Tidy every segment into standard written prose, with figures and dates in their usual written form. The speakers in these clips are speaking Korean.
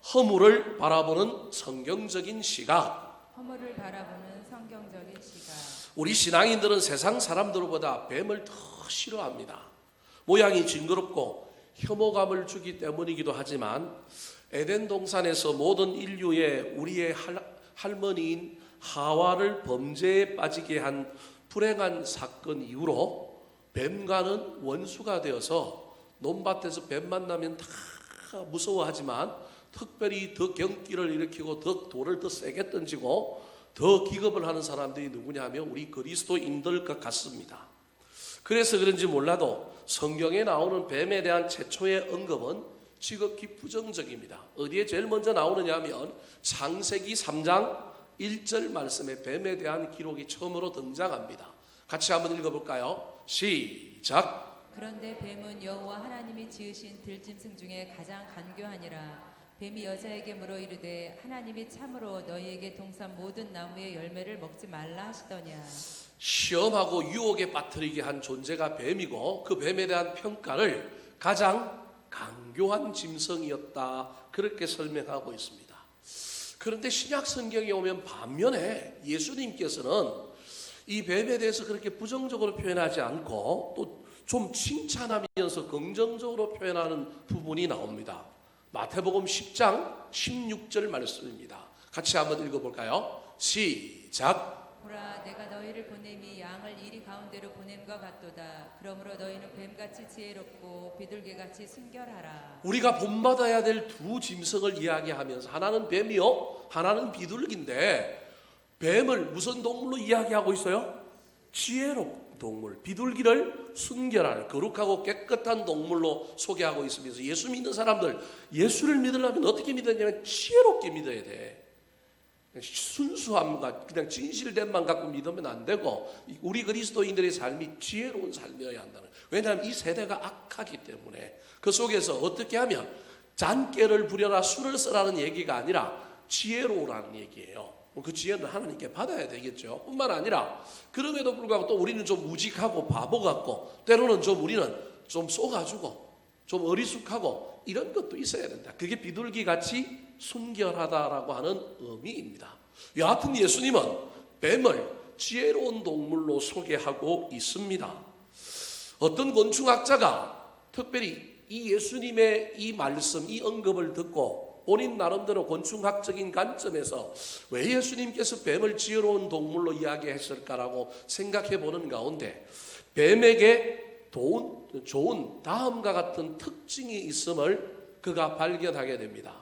허물을 바라보는 성경적인 시각. 허물을 바라보는 성경적인 시각. 우리 신앙인들은 세상 사람들보다 뱀을 더 싫어합니다. 모양이 징그럽고 혐오감을 주기 때문이기도 하지만 에덴 동산에서 모든 인류의 우리의 할머니인 하와를 범죄에 빠지게 한 불행한 사건 이후로 뱀과는 원수가 되어서 논밭에서 뱀 만나면 다 무서워하지만 특별히 더 경기를 일으키고 더 돌을 더 세게 던지고 더 기겁을 하는 사람들이 누구냐 하면 우리 그리스도인들 것 같습니다. 그래서 그런지 몰라도 성경에 나오는 뱀에 대한 최초의 언급은 지극히 부정적입니다. 어디에 제일 먼저 나오느냐 하면 창세기 3장 1절 말씀에 뱀에 대한 기록이 처음으로 등장합니다. 같이 한번 읽어볼까요? 시작. 그런데 뱀은 여호와 하나님이 지으신 들짐승 중에 가장 간교하니라. 뱀이 여자에게 물어 이르되 하나님이 참으로 너희에게 동산 모든 나무의 열매를 먹지 말라 하시더냐. 시험하고 유혹에 빠뜨리게 한 존재가 뱀이고 그 뱀에 대한 평가를 가장 간교한 짐승이었다, 그렇게 설명하고 있습니다. 그런데 신약 성경에 오면 반면에 예수님께서는 이 뱀에 대해서 그렇게 부정적으로 표현하지 않고 또 좀 칭찬하면서 긍정적으로 표현하는 부분이 나옵니다. 마태복음 10장 16절 말씀입니다. 같이 한번 읽어볼까요? 시작. 보라, 내가 너희를 보냄이 양을 이리 가운데로 보냄과 같도다. 그러므로 너희는 뱀같이 지혜롭고 비둘기같이 순결하라. 우리가 본받아야 될 두 짐승을 이야기하면서 하나는 뱀이요, 하나는 비둘기인데 뱀을 무슨 동물로 이야기하고 있어요? 지혜로운 동물, 비둘기를 순결한 거룩하고 깨끗한 동물로 소개하고 있으면서 예수 믿는 사람들, 예수를 믿으려면 어떻게 믿느냐면 지혜롭게 믿어야 돼. 순수함과 그냥 진실됨만 갖고 믿으면 안 되고 우리 그리스도인들의 삶이 지혜로운 삶이어야 한다는. 왜냐하면 이 세대가 악하기 때문에 그 속에서 어떻게 하면 잔깨를 부려라 술을 쓰라는 얘기가 아니라 지혜로우라는 얘기예요. 그 지혜는 하나님께 받아야 되겠죠. 뿐만 아니라 그럼에도 불구하고 또 우리는 좀 우직하고 바보 같고 때로는 좀 우리는 좀 쏘가지고 좀 어리숙하고 이런 것도 있어야 된다. 그게 비둘기같이 순결하다라고 하는 의미입니다. 여하튼 예수님은 뱀을 지혜로운 동물로 소개하고 있습니다. 어떤 곤충학자가 특별히 이 예수님의 이 말씀, 이 언급을 듣고 본인 나름대로 곤충학적인 관점에서 왜 예수님께서 뱀을 지혜로운 동물로 이야기했을까라고 생각해 보는 가운데 뱀에게 좋은 다음과 같은 특징이 있음을 그가 발견하게 됩니다.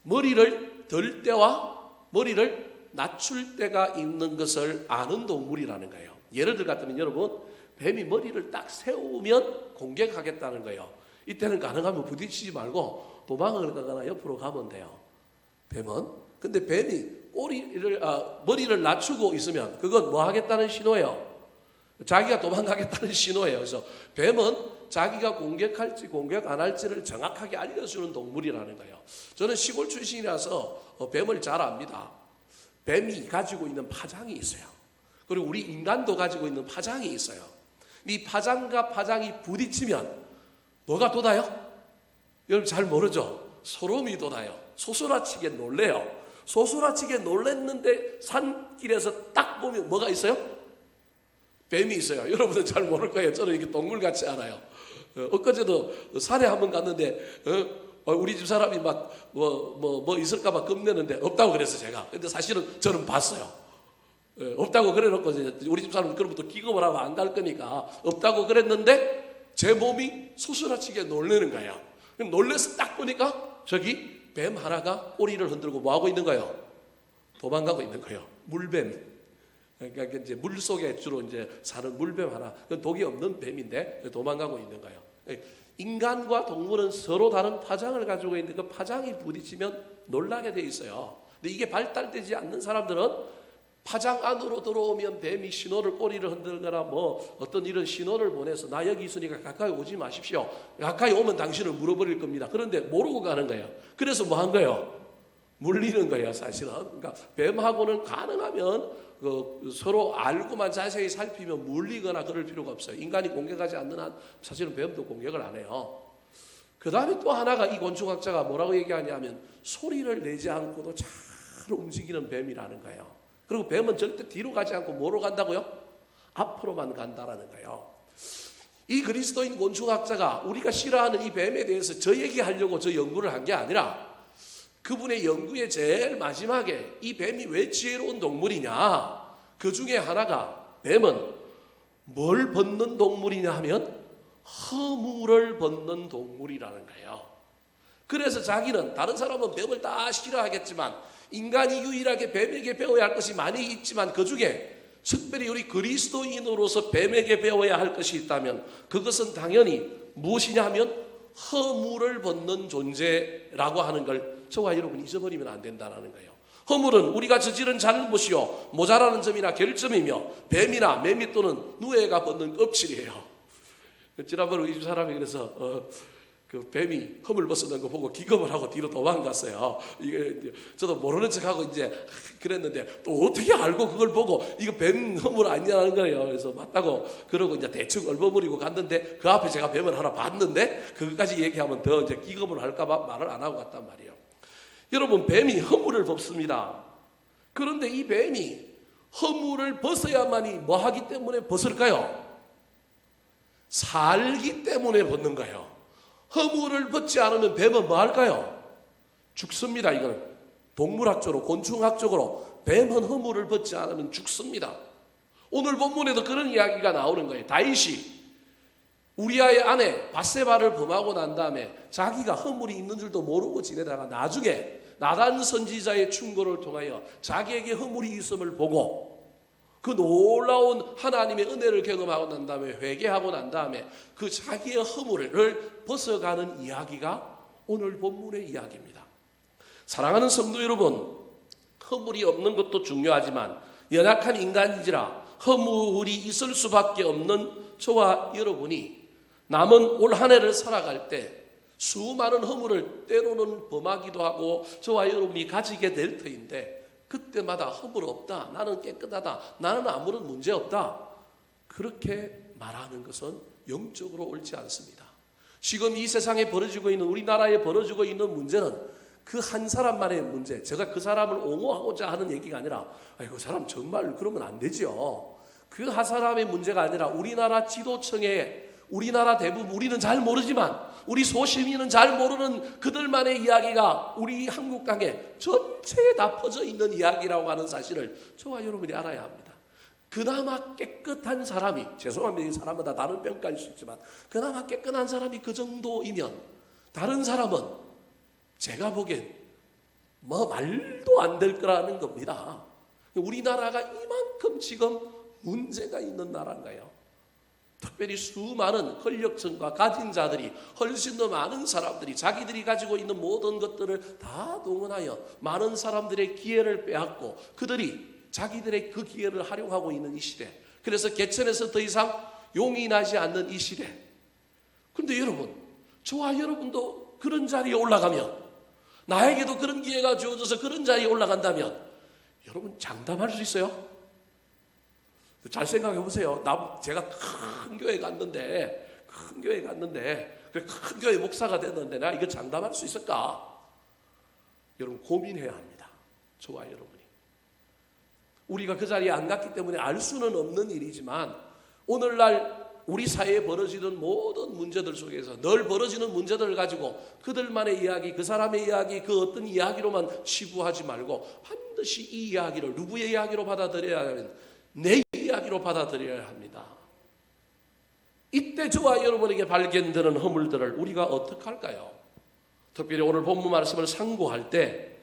머리를 들 때와 머리를 낮출 때가 있는 것을 아는 동물이라는 거예요. 예를 들어 같으면 여러분, 뱀이 머리를 딱 세우면 공격하겠다는 거예요. 이때는 가능하면 부딪히지 말고 도망을 가거나 옆으로 가면 돼요. 뱀은. 근데 뱀이 머리를 낮추고 있으면 그건 뭐 하겠다는 신호예요? 자기가 도망가겠다는 신호예요. 그래서 뱀은 자기가 공격할지 공격 안 할지를 정확하게 알려주는 동물이라는 거예요. 저는 시골 출신이라서 뱀을 잘 압니다. 뱀이 가지고 있는 파장이 있어요. 그리고 우리 인간도 가지고 있는 파장이 있어요. 이 파장과 파장이 부딪히면 뭐가 돋아요? 여러분 잘 모르죠? 소름이 돋아요. 소스라치게 놀래요. 소스라치게 놀랬는데 산길에서 딱 보면 뭐가 있어요? 뱀이 있어요. 여러분은 잘 모를 거예요. 저는 이게 동물 같지 않아요. 엊그제도 산에 한번 갔는데 우리 집 사람이 막 뭐 있을까봐 겁내는데 없다고 그랬어요, 제가. 근데 사실은 저는 봤어요. 없다고 그래놓고 우리 집 사람은 그로부터 기겁을 하고 안 갈 거니까 없다고 그랬는데 제 몸이 소스라치게 놀래는 거예요. 놀래서 딱 보니까 저기 뱀 하나가 꼬리를 흔들고 뭐 하고 있는 거예요? 도망가고 있는 거예요. 물뱀. 그러니까 이제 물 속에 주로 이제 사는 물뱀 하나. 독이 없는 뱀인데 도망가고 있는 거예요. 인간과 동물은 서로 다른 파장을 가지고 있는데 그 파장이 부딪히면 놀라게 돼 있어요. 근데 이게 발달되지 않는 사람들은 파장 안으로 들어오면 뱀이 신호를 꼬리를 흔들거나 뭐 어떤 이런 신호를 보내서 나 여기 있으니까 가까이 오지 마십시오. 가까이 오면 당신을 물어버릴 겁니다. 그런데 모르고 가는 거예요. 그래서 뭐 한 거예요? 물리는 거예요, 사실은. 그러니까 뱀하고는 가능하면 서로 알고만 자세히 살피면 물리거나 그럴 필요가 없어요. 인간이 공격하지 않는 한 사실은 뱀도 공격을 안 해요. 그 다음에 또 하나가 이 곤충학자가 뭐라고 얘기하냐면 소리를 내지 않고도 잘 움직이는 뱀이라는 거예요. 그리고 뱀은 절대 뒤로 가지 않고 뭐로 간다고요? 앞으로만 간다라는 거예요. 이 그리스도인 곤충학자가 우리가 싫어하는 이 뱀에 대해서 저 얘기하려고 저 연구를 한 게 아니라 그분의 연구의 제일 마지막에 이 뱀이 왜 지혜로운 동물이냐, 그 중에 하나가 뱀은 뭘 벗는 동물이냐 하면 허물을 벗는 동물이라는 거예요. 그래서 자기는, 다른 사람은 뱀을 다 싫어하겠지만 인간이 유일하게 뱀에게 배워야 할 것이 많이 있지만 그 중에 특별히 우리 그리스도인으로서 뱀에게 배워야 할 것이 있다면 그것은 당연히 무엇이냐 하면 허물을 벗는 존재라고 하는 걸 저와 여러분이 잊어버리면 안 된다는 거예요. 허물은 우리가 저지른 잘못이요 모자라는 점이나 결점이며 뱀이나 매미 또는 누에가 벗는 껍질이에요. 지난번에 우리 집 사람이 그래서 그 뱀이 허물 벗어난 거 보고 기겁을 하고 뒤로 도망갔어요. 이게 저도 모르는 척하고 이제 그랬는데 또 어떻게 알고 그걸 보고 이거 뱀 허물 아니냐는 거예요. 그래서 맞다고 그러고 이제 대충 얼버무리고 갔는데 그 앞에 제가 뱀을 하나 봤는데 그것까지 얘기하면 더 이제 기겁을 할까봐 말을 안 하고 갔단 말이에요. 여러분, 뱀이 허물을 벗습니다. 그런데 이 뱀이 허물을 벗어야만이 뭐 하기 때문에 벗을까요? 살기 때문에 벗는 거예요. 허물을 벗지 않으면 뱀은 뭐 할까요? 죽습니다. 이거는 동물학적으로, 곤충학적으로 뱀은 허물을 벗지 않으면 죽습니다. 오늘 본문에도 그런 이야기가 나오는 거예요. 다윗이 우리아의 아내 밧세바를 범하고 난 다음에 자기가 허물이 있는 줄도 모르고 지내다가 나중에 나단 선지자의 충고를 통하여 자기에게 허물이 있음을 보고 그 놀라운 하나님의 은혜를 경험하고 난 다음에 회개하고 난 다음에 그 자기의 허물을 벗어가는 이야기가 오늘 본문의 이야기입니다. 사랑하는 성도 여러분, 허물이 없는 것도 중요하지만 연약한 인간인지라 허물이 있을 수밖에 없는 저와 여러분이 남은 올 한 해를 살아갈 때 수많은 허물을 때로는 범하기도 하고 저와 여러분이 가지게 될 터인데 그때마다 허물 없다, 나는 깨끗하다, 나는 아무런 문제 없다, 그렇게 말하는 것은 영적으로 옳지 않습니다. 지금 이 세상에 벌어지고 있는, 우리나라에 벌어지고 있는 문제는 그 한 사람만의 문제, 제가 그 사람을 옹호하고자 하는 얘기가 아니라 그 사람 정말 그러면 안 되죠. 그 한 사람의 문제가 아니라 우리나라 지도층에, 우리나라 대부분, 우리는 잘 모르지만 우리 소시민은 잘 모르는 그들만의 이야기가 우리 한국 땅에 전체에 다 퍼져 있는 이야기라고 하는 사실을 저와 여러분이 알아야 합니다. 그나마 깨끗한 사람이, 죄송합니다, 이 사람마다 다른 평가일 수 있지만 그나마 깨끗한 사람이 그 정도이면 다른 사람은 제가 보기엔 뭐 말도 안 될 거라는 겁니다. 우리나라가 이만큼 지금 문제가 있는 나라인가요? 특별히 수많은 권력층과 가진 자들이, 훨씬 더 많은 사람들이 자기들이 가지고 있는 모든 것들을 다 동원하여 많은 사람들의 기회를 빼앗고 그들이 자기들의 그 기회를 활용하고 있는 이 시대, 그래서 개천에서 더 이상 용이 나지 않는 이 시대. 그런데 여러분, 저와 여러분도 그런 자리에 올라가면, 나에게도 그런 기회가 주어져서 그런 자리에 올라간다면 여러분 장담할 수 있어요? 잘 생각해 보세요. 제가 큰 교회 갔는데 큰 교회 목사가 됐는데 나 이거 장담할 수 있을까? 여러분 고민해야 합니다. 저와 여러분이. 우리가 그 자리에 안 갔기 때문에 알 수는 없는 일이지만 오늘날 우리 사회에 벌어지는 모든 문제들 속에서 늘 벌어지는 문제들을 가지고 그들만의 이야기, 그 사람의 이야기, 그 어떤 이야기로만 치부하지 말고 반드시 이 이야기를 누구의 이야기로 받아들여야 하면 내 이야기로 받아들여야 합니다. 이때 저와 여러분에게 발견되는 허물들을 우리가 어떻게 할까요? 특별히 오늘 본문 말씀을 상고할 때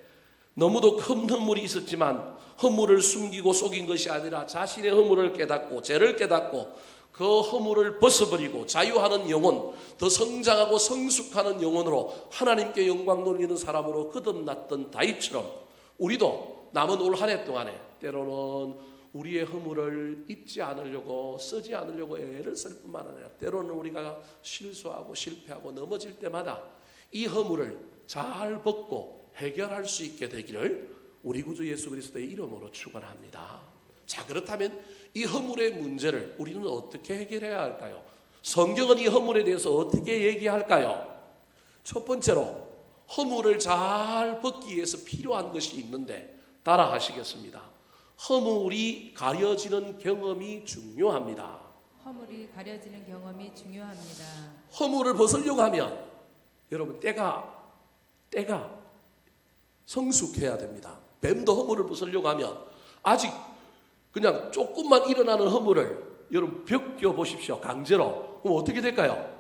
너무도 큰 허물이 있었지만 허물을 숨기고 속인 것이 아니라 자신의 허물을 깨닫고 죄를 깨닫고 그 허물을 벗어버리고 자유하는 영혼, 더 성장하고 성숙하는 영혼으로 하나님께 영광 돌리는 사람으로 거듭났던 다윗처럼 우리도 남은 올 한 해 동안에 때로는 우리의 허물을 잊지 않으려고, 쓰지 않으려고 애를 쓸 뿐만 아니라 때로는 우리가 실수하고 실패하고 넘어질 때마다 이 허물을 잘 벗고 해결할 수 있게 되기를 우리 구주 예수 그리스도의 이름으로 축원합니다. 자, 그렇다면 이 허물의 문제를 우리는 어떻게 해결해야 할까요? 성경은 이 허물에 대해서 어떻게 얘기할까요? 첫 번째로 허물을 잘 벗기 위해서 필요한 것이 있는데 따라 하시겠습니다. 허물이 가려지는 경험이 중요합니다. 허물이 가려지는 경험이 중요합니다. 허물을 벗으려고 하면 여러분 때가 성숙해야 됩니다. 뱀도 허물을 벗으려고 하면 아직 그냥 조금만 일어나는 허물을 여러분 벗겨 보십시오. 강제로. 그럼 어떻게 될까요?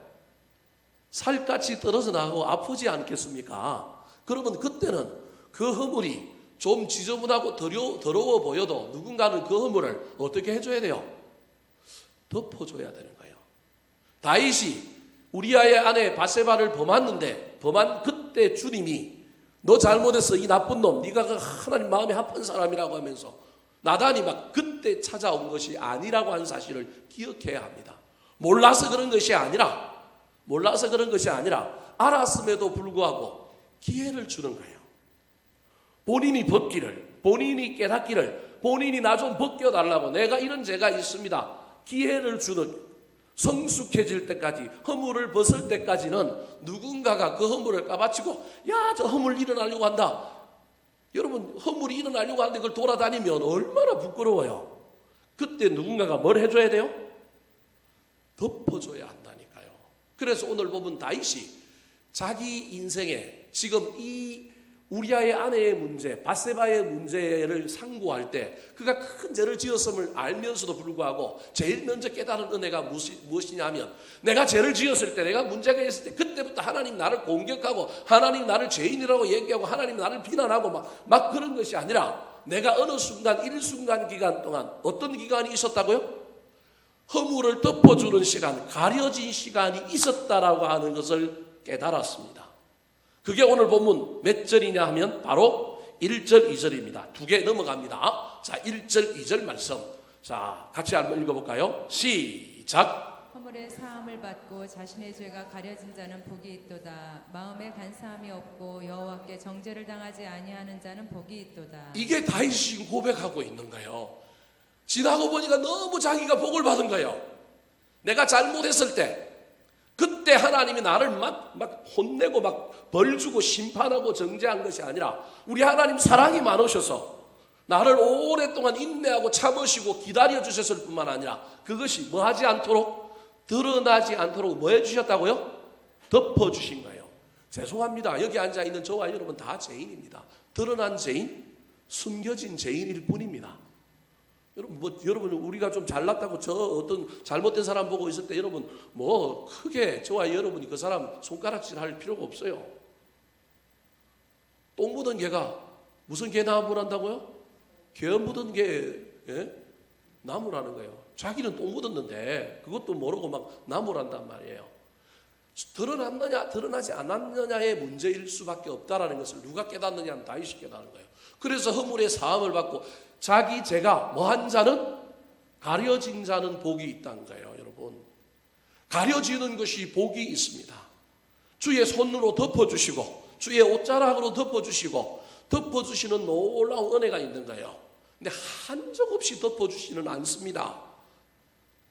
살갗이 떨어져 나가고 아프지 않겠습니까? 그러면 그때는 그 허물이 좀 지저분하고 더러워 보여도 누군가는 그 허물을 어떻게 해줘야 돼요? 덮어줘야 되는 거예요. 다윗이 우리아의 아내 바세바를 범한 그때 주님이 너 잘못했어 이 나쁜 놈 네가 그 하나님 마음에 합한 사람이라고 하면서 나단이 막 그때 찾아온 것이 아니라고 하는 사실을 기억해야 합니다. 몰라서 그런 것이 아니라 알았음에도 불구하고 기회를 주는 거예요. 본인이 벗기를, 본인이 깨닫기를, 본인이 나 좀 벗겨달라고 내가 이런 죄가 있습니다. 기회를 주는, 성숙해질 때까지, 허물을 벗을 때까지는 누군가가 그 허물을 까바치고 야, 저 허물 일어나려고 한다. 여러분 허물이 일어나려고 하는데 그걸 돌아다니면 얼마나 부끄러워요. 그때 누군가가 뭘 해줘야 돼요? 덮어줘야 한다니까요. 그래서 오늘 보면 다윗이 자기 인생에 지금 이 우리아의 아내의 문제, 바세바의 문제를 상고할 때 그가 큰 죄를 지었음을 알면서도 불구하고 제일 먼저 깨달은 은혜가 무엇이냐면 내가 죄를 지었을 때, 내가 문제가 있을 때 그때부터 하나님 나를 공격하고 하나님 나를 죄인이라고 얘기하고 하나님 나를 비난하고 막 그런 것이 아니라 내가 어느 순간 일순간 기간 동안 어떤 기간이 있었다고요? 허물을 덮어주는 시간, 가려진 시간이 있었다라고 하는 것을 깨달았습니다. 그게 오늘 본문 몇 절이냐 하면 바로 1절, 2절입니다. 두 개 넘어갑니다. 자, 1절, 2절 말씀. 자, 같이 한번 읽어볼까요? 시작. 허물의 사함을 받고 자신의 죄가 가려진 자는 복이 있도다. 마음에 간사함이 없고 여호와께 정죄를 당하지 아니하는 자는 복이 있도다. 이게 다윗이 고백하고 있는 거예요. 지나고 보니까 너무 자기가 복을 받은 거예요. 내가 잘못했을 때 그때 하나님이 나를 막 혼내고 막 벌 주고 심판하고 정죄한 것이 아니라 우리 하나님 사랑이 많으셔서 나를 오랫동안 인내하고 참으시고 기다려 주셨을 뿐만 아니라 그것이 뭐 하지 않도록, 드러나지 않도록 뭐 해주셨다고요? 덮어주신 거예요. 죄송합니다. 여기 앉아있는 저와 여러분 다 죄인입니다. 드러난 죄인, 숨겨진 죄인일 뿐입니다. 여러분 우리가 좀 잘났다고 저 어떤 잘못된 사람 보고 있을 때 여러분 뭐 크게 저와 여러분이 그 사람 손가락질 할 필요가 없어요. 똥 묻은 개가 무슨 개 나무란다고요? 개 묻은 개 나무라는 거예요. 자기는 똥 묻었는데 그것도 모르고 막 나무란단 말이에요. 드러났느냐 드러나지 않았느냐의 문제일 수밖에 없다라는 것을 누가 깨닫느냐 하면 다윗이 깨닫는 거예요. 그래서 허물의 사함을 받고 자기 죄가 뭐한 자는, 가려진 자는 복이 있다는 거예요. 여러분 가려지는 것이 복이 있습니다. 주의 손으로 덮어주시고 주의 옷자락으로 덮어주시고 덮어주시는 놀라운 은혜가 있는 거예요. 근데 한정없이 덮어주지는 않습니다.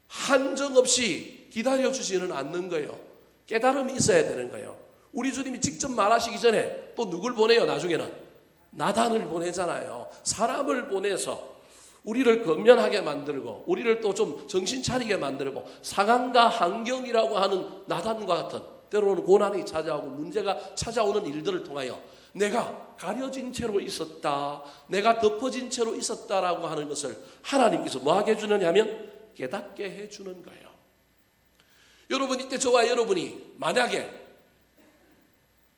한정없이 기다려주지는 않는 거예요. 깨달음이 있어야 되는 거예요. 우리 주님이 직접 말하시기 전에 또 누굴 보내요? 나중에는 나단을 보내잖아요. 사람을 보내서 우리를 건면하게 만들고 우리를 또 좀 정신 차리게 만들고 상황과 환경이라고 하는 나단과 같은 때로는 고난이 찾아오고 문제가 찾아오는 일들을 통하여 내가 가려진 채로 있었다, 내가 덮어진 채로 있었다라고 하는 것을 하나님께서 뭐하게 해주느냐 하면 깨닫게 해주는 거예요. 여러분 이때 저와 여러분이 만약에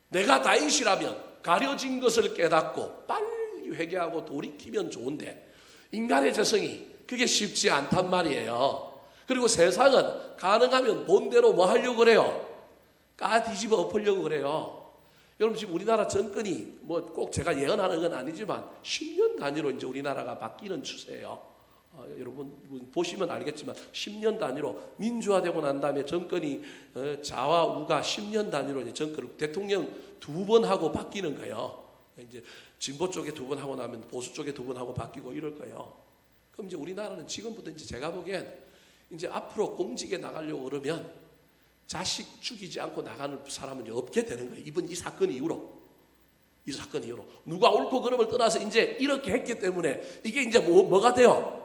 내가 다윗이라면 가려진 것을 깨닫고 빨리 회개하고 돌이키면 좋은데 인간의 재성이 그게 쉽지 않단 말이에요. 그리고 세상은 가능하면 본대로 뭐 하려고 그래요? 뒤집어 엎으려고 그래요. 여러분 지금 우리나라 정권이 뭐 꼭 제가 예언하는 건 아니지만 10년 단위로 이제 우리나라가 바뀌는 추세예요. 여러분 보시면 알겠지만 10년 단위로 민주화되고 난 다음에 정권이 좌와 우가 10년 단위로 이제 정권을 대통령 2번 하고 바뀌는 거예요. 이제 진보 쪽에 2번 하고 나면 보수 쪽에 2번 하고 바뀌고 이럴 거예요. 그럼 이제 우리나라는 지금부터 이제 제가 보기엔 이제 앞으로 공직에 나가려고 그러면 자식 죽이지 않고 나가는 사람은 없게 되는 거예요. 이번 이 사건 이후로. 이 사건 이후로. 누가 옳고 그름을 떠나서 이제 이렇게 했기 때문에 이게 이제 뭐가 돼요?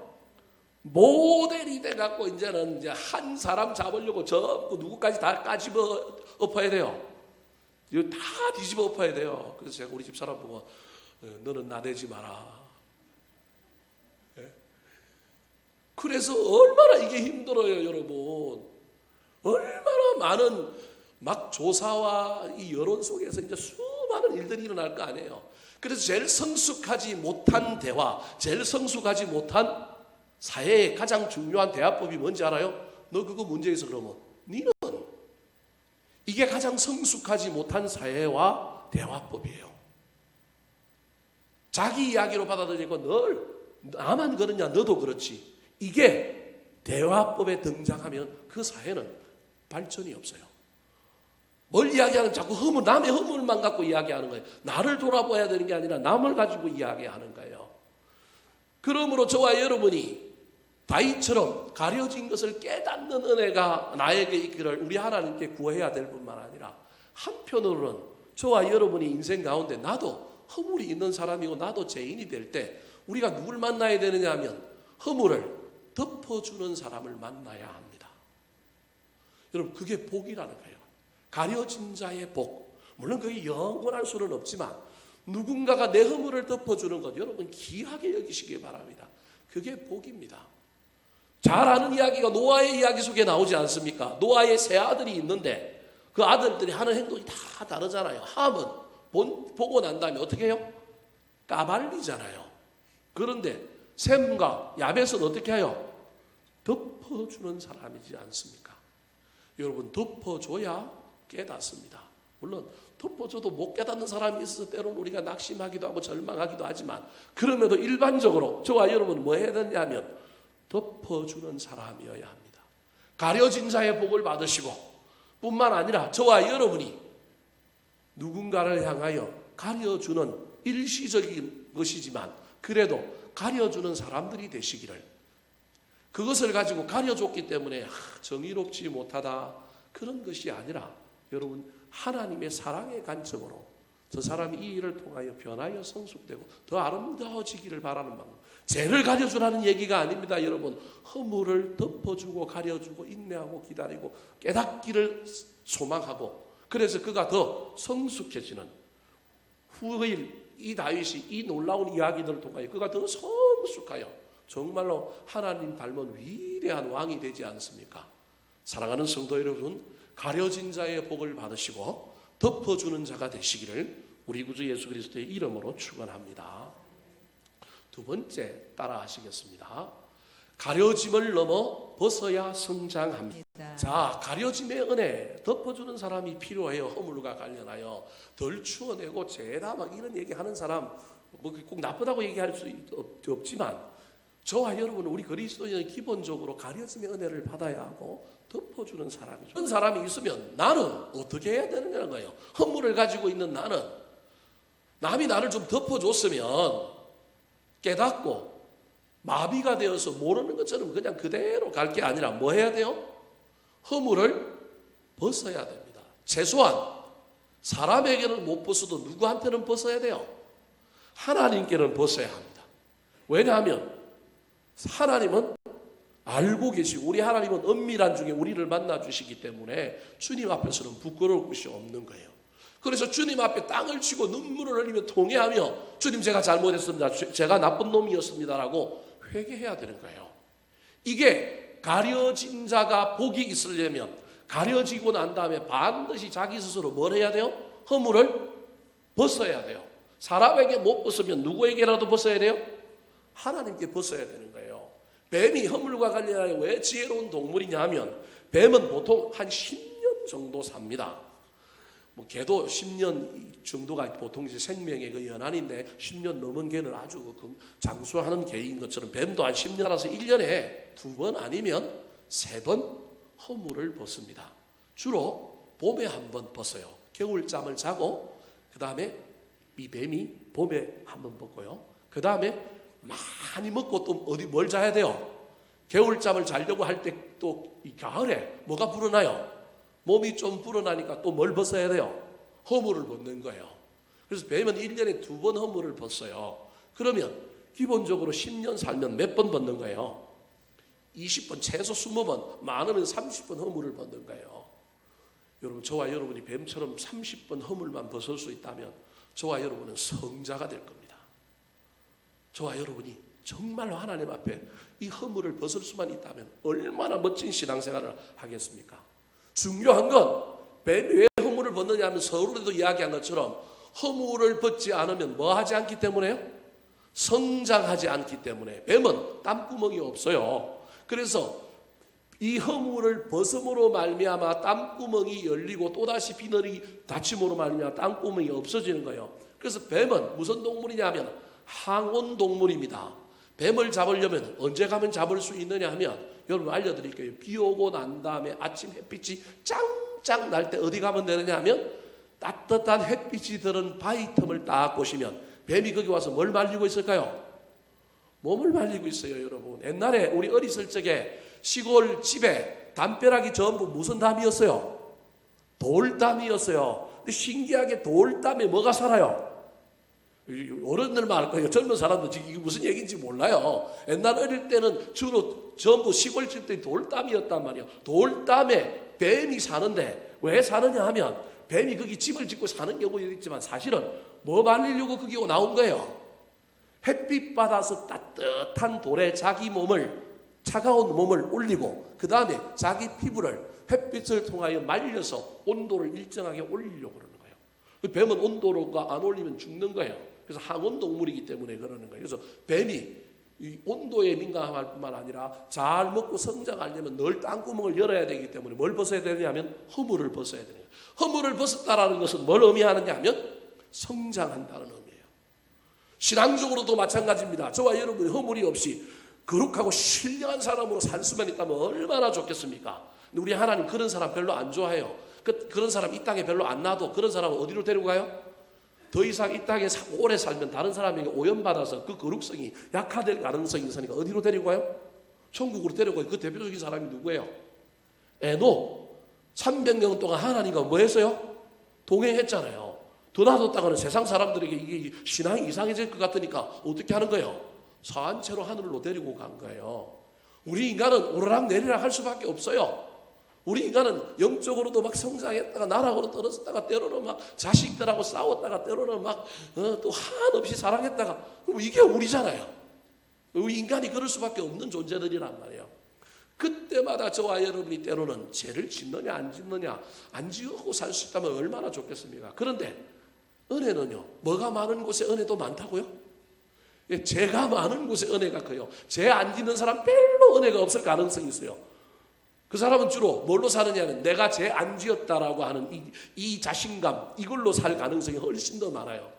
모델이 돼갖고 이제는 이제 한 사람 잡으려고 전부 누구까지 다 까집어 엎어야 돼요. 이거 다 뒤집어 엎어야 돼요. 그래서 제가 우리 집사람 보고 너는 나대지 마라. 예? 그래서 얼마나 이게 힘들어요, 여러분. 얼마나 많은 막 조사와 이 여론 속에서 이제 수많은 일들이 일어날 거 아니에요. 그래서 제일 성숙하지 못한 대화, 제일 성숙하지 못한 사회의 가장 중요한 대화법이 뭔지 알아요? 너 그거 문제 있어 그러면 니는 이게 가장 성숙하지 못한 사회와 대화법이에요. 자기 이야기로 받아들이고 늘 나만 그러냐 너도 그렇지. 이게 대화법에 등장하면 그 사회는 발전이 없어요. 뭘 이야기하는 자꾸 남의 허물만 갖고 이야기하는 거예요. 나를 돌아봐야 되는 게 아니라 남을 가지고 이야기하는 거예요. 그러므로 저와 여러분이 다윗처럼 가려진 것을 깨닫는 은혜가 나에게 있기를 우리 하나님께 구해야 될 뿐만 아니라 한편으로는 저와 여러분이 인생 가운데 나도 허물이 있는 사람이고 나도 죄인이 될 때 우리가 누굴 만나야 되느냐 하면 허물을 덮어주는 사람을 만나야 합니다. 여러분 그게 복이라는 거예요. 가려진 자의 복. 물론 그게 영원할 수는 없지만 누군가가 내 허물을 덮어주는 것 여러분 귀하게 여기시기 바랍니다. 그게 복입니다. 잘 아는 이야기가 노아의 이야기 속에 나오지 않습니까? 노아의 세 아들이 있는데 그 아들들이 하는 행동이 다 다르잖아요. 함은 보고 난 다음에 어떻게 해요? 까발리잖아요. 그런데 셈과 야벳은 어떻게 해요? 덮어주는 사람이지 않습니까? 여러분 덮어줘야 깨닫습니다. 물론 덮어줘도 못 깨닫는 사람이 있어서 때로는 우리가 낙심하기도 하고 절망하기도 하지만 그럼에도 일반적으로 저와 여러분은 뭐 해야 되냐면 덮어주는 사람이어야 합니다. 가려진 자의 복을 받으시고 뿐만 아니라 저와 여러분이 누군가를 향하여 가려주는 일시적인 것이지만 그래도 가려주는 사람들이 되시기를 그것을 가지고 가려줬기 때문에 정의롭지 못하다 그런 것이 아니라 여러분 하나님의 사랑의 관점으로 저 사람이 이 일을 통하여 변하여 성숙되고 더 아름다워지기를 바라는 마음. 죄를 가려주라는 얘기가 아닙니다. 여러분 허물을 덮어주고 가려주고 인내하고 기다리고 깨닫기를 소망하고 그래서 그가 더 성숙해지는 후일 이 다윗이 이 놀라운 이야기들을 통하여 그가 더 성숙하여 정말로 하나님 닮은 위대한 왕이 되지 않습니까? 사랑하는 성도 여러분 가려진 자의 복을 받으시고 덮어주는 자가 되시기를 우리 구주 예수 그리스도의 이름으로 축원합니다. 두 번째 따라 하시겠습니다. 가려짐을 넘어 벗어야 성장합니다. 자, 가려짐의 은혜 덮어주는 사람이 필요해요. 허물과 관련하여 덜 추워내고 죄다 막 이런 얘기하는 사람 뭐 꼭 나쁘다고 얘기할 수 없지만 저와 여러분은 우리 그리스도인은 기본적으로 가려짐의 은혜를 받아야 하고 덮어주는 사람이죠. 그런 사람이 있으면 나는 어떻게 해야 되는 거예요? 허물을 가지고 있는 나는 남이 나를 좀 덮어줬으면 깨닫고 마비가 되어서 모르는 것처럼 그냥 그대로 갈 게 아니라 뭐 해야 돼요? 허물을 벗어야 됩니다. 최소한 사람에게는 못 벗어도 누구한테는 벗어야 돼요? 하나님께는 벗어야 합니다. 왜냐하면 하나님은 알고 계시고 우리 하나님은 은밀한 중에 우리를 만나 주시기 때문에 주님 앞에서는 부끄러울 것이 없는 거예요. 그래서 주님 앞에 땅을 치고 눈물을 흘리며 통회하며 주님 제가 잘못했습니다. 제가 나쁜 놈이었습니다라고 회개해야 되는 거예요. 이게 가려진 자가 복이 있으려면 가려지고 난 다음에 반드시 자기 스스로 뭘 해야 돼요? 허물을 벗어야 돼요. 사람에게 못 벗으면 누구에게라도 벗어야 돼요? 하나님께 벗어야 되는 거예요. 뱀이 허물과 관련하여 왜 지혜로운 동물이냐 하면 뱀은 보통 한 10년 정도 삽니다. 뭐 개도 10년 정도가 보통 이제 생명의 그 연한인데 10년 넘은 개는 아주 장수하는 개인 것처럼 뱀도 한 10년 살아서 1년에 2번 아니면 3번 허물을 벗습니다. 주로 봄에 한 번 벗어요. 겨울잠을 자고 그 다음에 이 뱀이 봄에 한 번 벗고요. 그 다음에 많이 먹고 또 어디 뭘 자야 돼요? 겨울잠을 자려고 할 때 또 이 가을에 뭐가 불어나요? 몸이 좀 불어나니까 또 뭘 벗어야 돼요? 허물을 벗는 거예요. 그래서 뱀은 1년에 2번 허물을 벗어요. 그러면 기본적으로 10년 살면 몇 번 벗는 거예요? 20번, 최소 20번, 많으면 30번 허물을 벗는 거예요. 여러분, 저와 여러분이 뱀처럼 30번 허물만 벗을 수 있다면 저와 여러분은 성자가 될 겁니다. 저와 여러분이 정말로 하나님 앞에 이 허물을 벗을 수만 있다면 얼마나 멋진 신앙생활을 하겠습니까? 중요한 건 뱀이 왜 허물을 벗느냐 하면 서울에도 이야기한 것처럼 허물을 벗지 않으면 뭐 하지 않기 때문에요? 성장하지 않기 때문에. 뱀은 땀구멍이 없어요. 그래서 이 허물을 벗음으로 말미암아 땀구멍이 열리고 또다시 비늘이 닫힘으로 말미암아 땀구멍이 없어지는 거예요. 그래서 뱀은 무슨 동물이냐 하면 항온동물입니다. 뱀을 잡으려면 언제 가면 잡을 수 있느냐 하면 여러분 알려드릴게요. 비 오고 난 다음에 아침 햇빛이 짱짱 날 때 어디 가면 되느냐 하면 따뜻한 햇빛이 드는 바위 틈을 딱 보시면 뱀이 거기 와서 뭘 말리고 있을까요? 몸을 말리고 있어요, 여러분. 옛날에 우리 어렸을 적에 시골 집에 담벼락이 전부 무슨 담이었어요? 돌담이었어요. 근데 신기하게 돌담에 뭐가 살아요? 어른들만 알 거예요. 젊은 사람들 지금 이게 무슨 얘기인지 몰라요. 옛날 어릴 때는 주로 전부 시골집들이 돌담이었단 말이에요. 돌담에 뱀이 사는데 왜 사느냐 하면 뱀이 거기 집을 짓고 사는 경우도 있지만 사실은 뭐 말리려고 거기 나온 거예요? 햇빛 받아서 따뜻한 돌에 자기 몸을, 차가운 몸을 올리고 그 다음에 자기 피부를 햇빛을 통하여 말려서 온도를 일정하게 올리려고 그러는 거예요. 뱀은 온도가 안 올리면 죽는 거예요. 그래서 항온동물이기 때문에 그러는 거예요. 그래서 뱀이 이 온도에 민감할 뿐만 아니라 잘 먹고 성장하려면 늘 땅구멍을 열어야 되기 때문에 뭘 벗어야 되냐면 허물을 벗어야 되는 거예요. 허물을 벗었다라는 것은 뭘 의미하느냐 하면 성장한다는 의미예요. 신앙적으로도 마찬가지입니다. 저와 여러분이 허물이 없이 거룩하고 신령한 사람으로 살 수만 있다면 얼마나 좋겠습니까? 근데 우리 하나님 그런 사람 별로 안 좋아해요. 그런 사람 이 땅에 별로 안 놔도 그런 사람은 어디로 데리고 가요? 더 이상 이 땅에 오래 살면 다른 사람에게 오염받아서 그 거룩성이 약화될 가능성이 있으니까 어디로 데리고 가요? 천국으로 데리고 가요. 그 대표적인 사람이 누구예요? 에녹. 300년 동안 하나님과 뭐 했어요? 동행했잖아요. 더 놔뒀다가는 세상 사람들에게 이게 신앙이 이상해질 것 같으니까 어떻게 하는 거예요? 산채로 하늘로 데리고 간 거예요. 우리 인간은 오르락 내리락 할 수밖에 없어요. 우리 인간은 영적으로도 막 성장했다가 나락으로 떨어졌다가 때로는 막 자식들하고 싸웠다가 때로는 막 또 한없이 사랑했다가 그럼 이게 우리잖아요. 우리 인간이 그럴 수밖에 없는 존재들이란 말이에요. 그때마다 저와 여러분이 때로는 죄를 짓느냐 안 짓느냐 안 지우고 살 수 있다면 얼마나 좋겠습니까? 그런데 은혜는요. 뭐가 많은 곳에 은혜도 많다고요? 죄가 많은 곳에 은혜가 커요. 죄 안 짓는 사람 별로 은혜가 없을 가능성이 있어요. 그 사람은 주로 뭘로 사느냐면 내가 죄 안 지었다라고 하는 이 자신감 이걸로 살 가능성이 훨씬 더 많아요.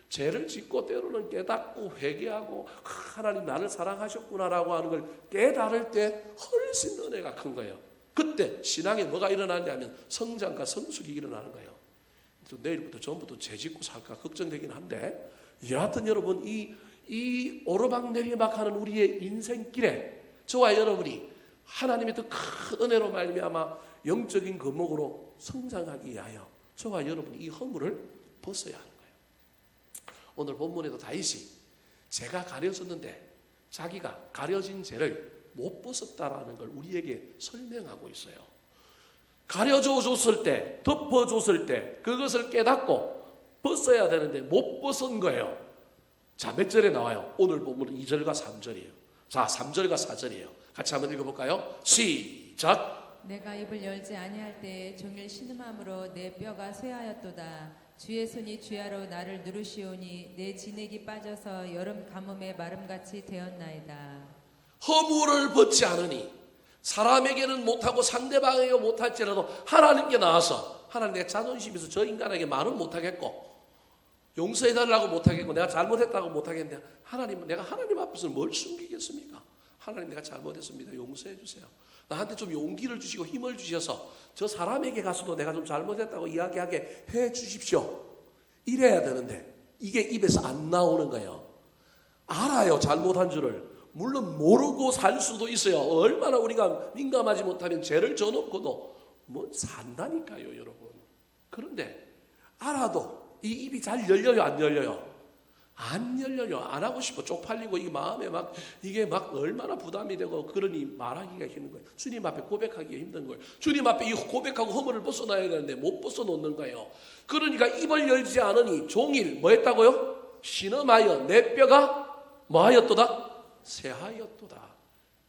죄를 짓고 때로는 깨닫고 회개하고 하나님 나를 사랑하셨구나라고 하는 걸 깨달을 때 훨씬 더 은혜가 큰 거예요. 그때 신앙에 뭐가 일어나냐면 성장과 성숙이 일어나는 거예요. 내일부터 전부터 죄 짓고 살까 걱정되긴 한데 여하튼 여러분 이 오르막내리막 하는 우리의 인생길에 저와 여러분이 하나님의 더 큰 은혜로 말미암아 영적인 거목으로 성장하기 위하여 저와 여러분이 이 허물을 벗어야 하는 거예요. 오늘 본문에도 다윗이 죄가 가려졌는데 자기가 가려진 죄를 못 벗었다라는 걸 우리에게 설명하고 있어요. 가려줘 줬을 때, 덮어줬을 때 그것을 깨닫고 벗어야 되는데 못 벗은 거예요. 자, 몇 절에 나와요? 오늘 본문은 2절과 3절이에요. 자, 3절과 4절이에요. 같이 한번 읽어볼까요? 시작. 내가 입을 열지 아니할 때에 종일 신음함으로 내 뼈가 쇠하였도다. 주의 손이 주야로 나를 누르시오니 내 진액이 빠져서 여름 가뭄의 마름같이 되었나이다. 허물을 벗지 않으니 사람에게는 못하고 상대방에게 못할지라도 하나님께 나와서 하나님 내 자존심에서 저 인간에게 말은 못하겠고 용서해달라고 못하겠고 내가 잘못했다고 못하겠는데 하나님은 내가 하나님 앞에서 뭘 숨기겠습니까? 하나님 내가 잘못했습니다. 용서해 주세요. 나한테 좀 용기를 주시고 힘을 주셔서 저 사람에게 가서도 내가 좀 잘못했다고 이야기하게 해 주십시오. 이래야 되는데 이게 입에서 안 나오는 거예요. 알아요. 잘못한 줄을. 물론 모르고 살 수도 있어요. 얼마나 우리가 민감하지 못하면 죄를 져놓고도 뭐 산다니까요, 여러분. 그런데 알아도 이 입이 잘 열려요, 안 열려요? 안 열려요. 안 하고 싶어. 쪽팔리고 이 마음에 막 이게 막 얼마나 부담이 되고 그러니 말하기가 힘든 거예요. 주님 앞에 고백하기가 힘든 거예요. 주님 앞에 이 고백하고 허물을 벗어나야 되는데 못 벗어놓는 거예요. 그러니까 입을 열지 않으니 종일 뭐 했다고요? 신음하여 내 뼈가 뭐 하였도다? 새하였도다.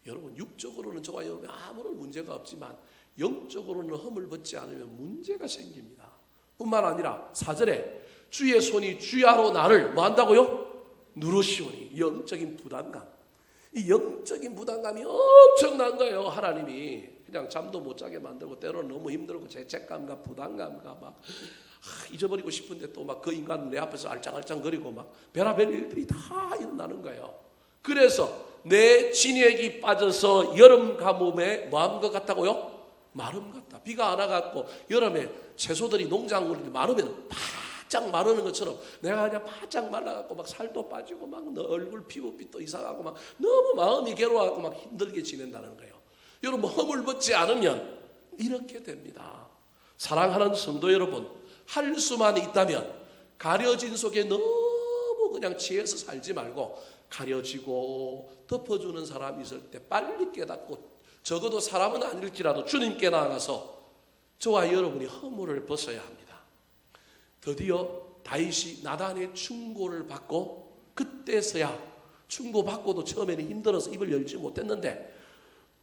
여러분 육적으로는 저와 여러분 아무런 문제가 없지만 영적으로는 허물 벗지 않으면 문제가 생깁니다. 뿐만 아니라 4절에 주의 손이 주야로 나를 뭐 한다고요? 누르시오니. 영적인 부담감. 이 영적인 부담감이 엄청난 거예요. 하나님이 그냥 잠도 못 자게 만들고 때로는 너무 힘들고 죄책감과 부담감과 막 잊어버리고 싶은데 또 막 그 인간은 내 앞에서 알짱알짱거리고 막 별의별 일들이 다 일어나는 거예요. 그래서 내 진액이 빠져서 여름 가뭄에 뭐한 것 같다고요? 마름 같다. 비가 안 와갖고 여름에 채소들이 농작물이 마르면 바짝 마르는 것처럼 내가 그냥 바짝 말라갖고 막 살도 빠지고 막 얼굴 피부빛도 이상하고 막 너무 마음이 괴로워하고 막 힘들게 지낸다는 거예요. 여러분 허물 벗지 않으면 이렇게 됩니다. 사랑하는 성도 여러분, 할 수만 있다면 가려진 속에 너무 그냥 취해서 살지 말고 가려지고 덮어주는 사람이 있을 때 빨리 깨닫고 적어도 사람은 아닐지라도 주님께 나아가서 저와 여러분이 허물을 벗어야 합니다. 드디어 다윗이 나단의 충고를 받고 그때서야 충고받고도 처음에는 힘들어서 입을 열지 못했는데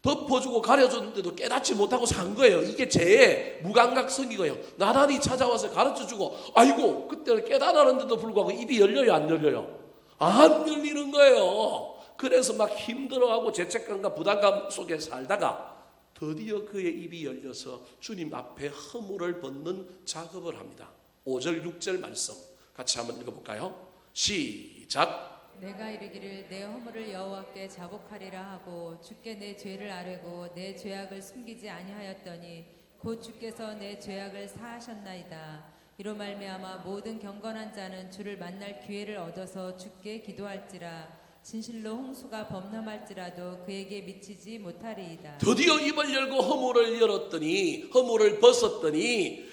덮어주고 가려줬는데도 깨닫지 못하고 산 거예요. 이게 죄의 무감각성이고요. 나단이 찾아와서 가르쳐주고 아이고 그때는 깨달았는데도 불구하고 입이 열려요, 안 열려요? 안 열리는 거예요. 그래서 막 힘들어하고 죄책감과 부담감 속에 살다가 드디어 그의 입이 열려서 주님 앞에 허물을 벗는 작업을 합니다. 5절 6절 말씀 같이 한번 읽어볼까요? 시작. 내가 이르기를 내 허물을 여호와께 자복하리라 하고 주께 내 죄를 아뢰고 내 죄악을 숨기지 아니하였더니 곧 주께서 내 죄악을 사하셨나이다. 이로 말미암아 모든 경건한 자는 주를 만날 기회를 얻어서 주께 기도할지라. 진실로 홍수가 범람할지라도 그에게 미치지 못하리이다. 드디어 입을 열고 허물을 열었더니 허물을 벗었더니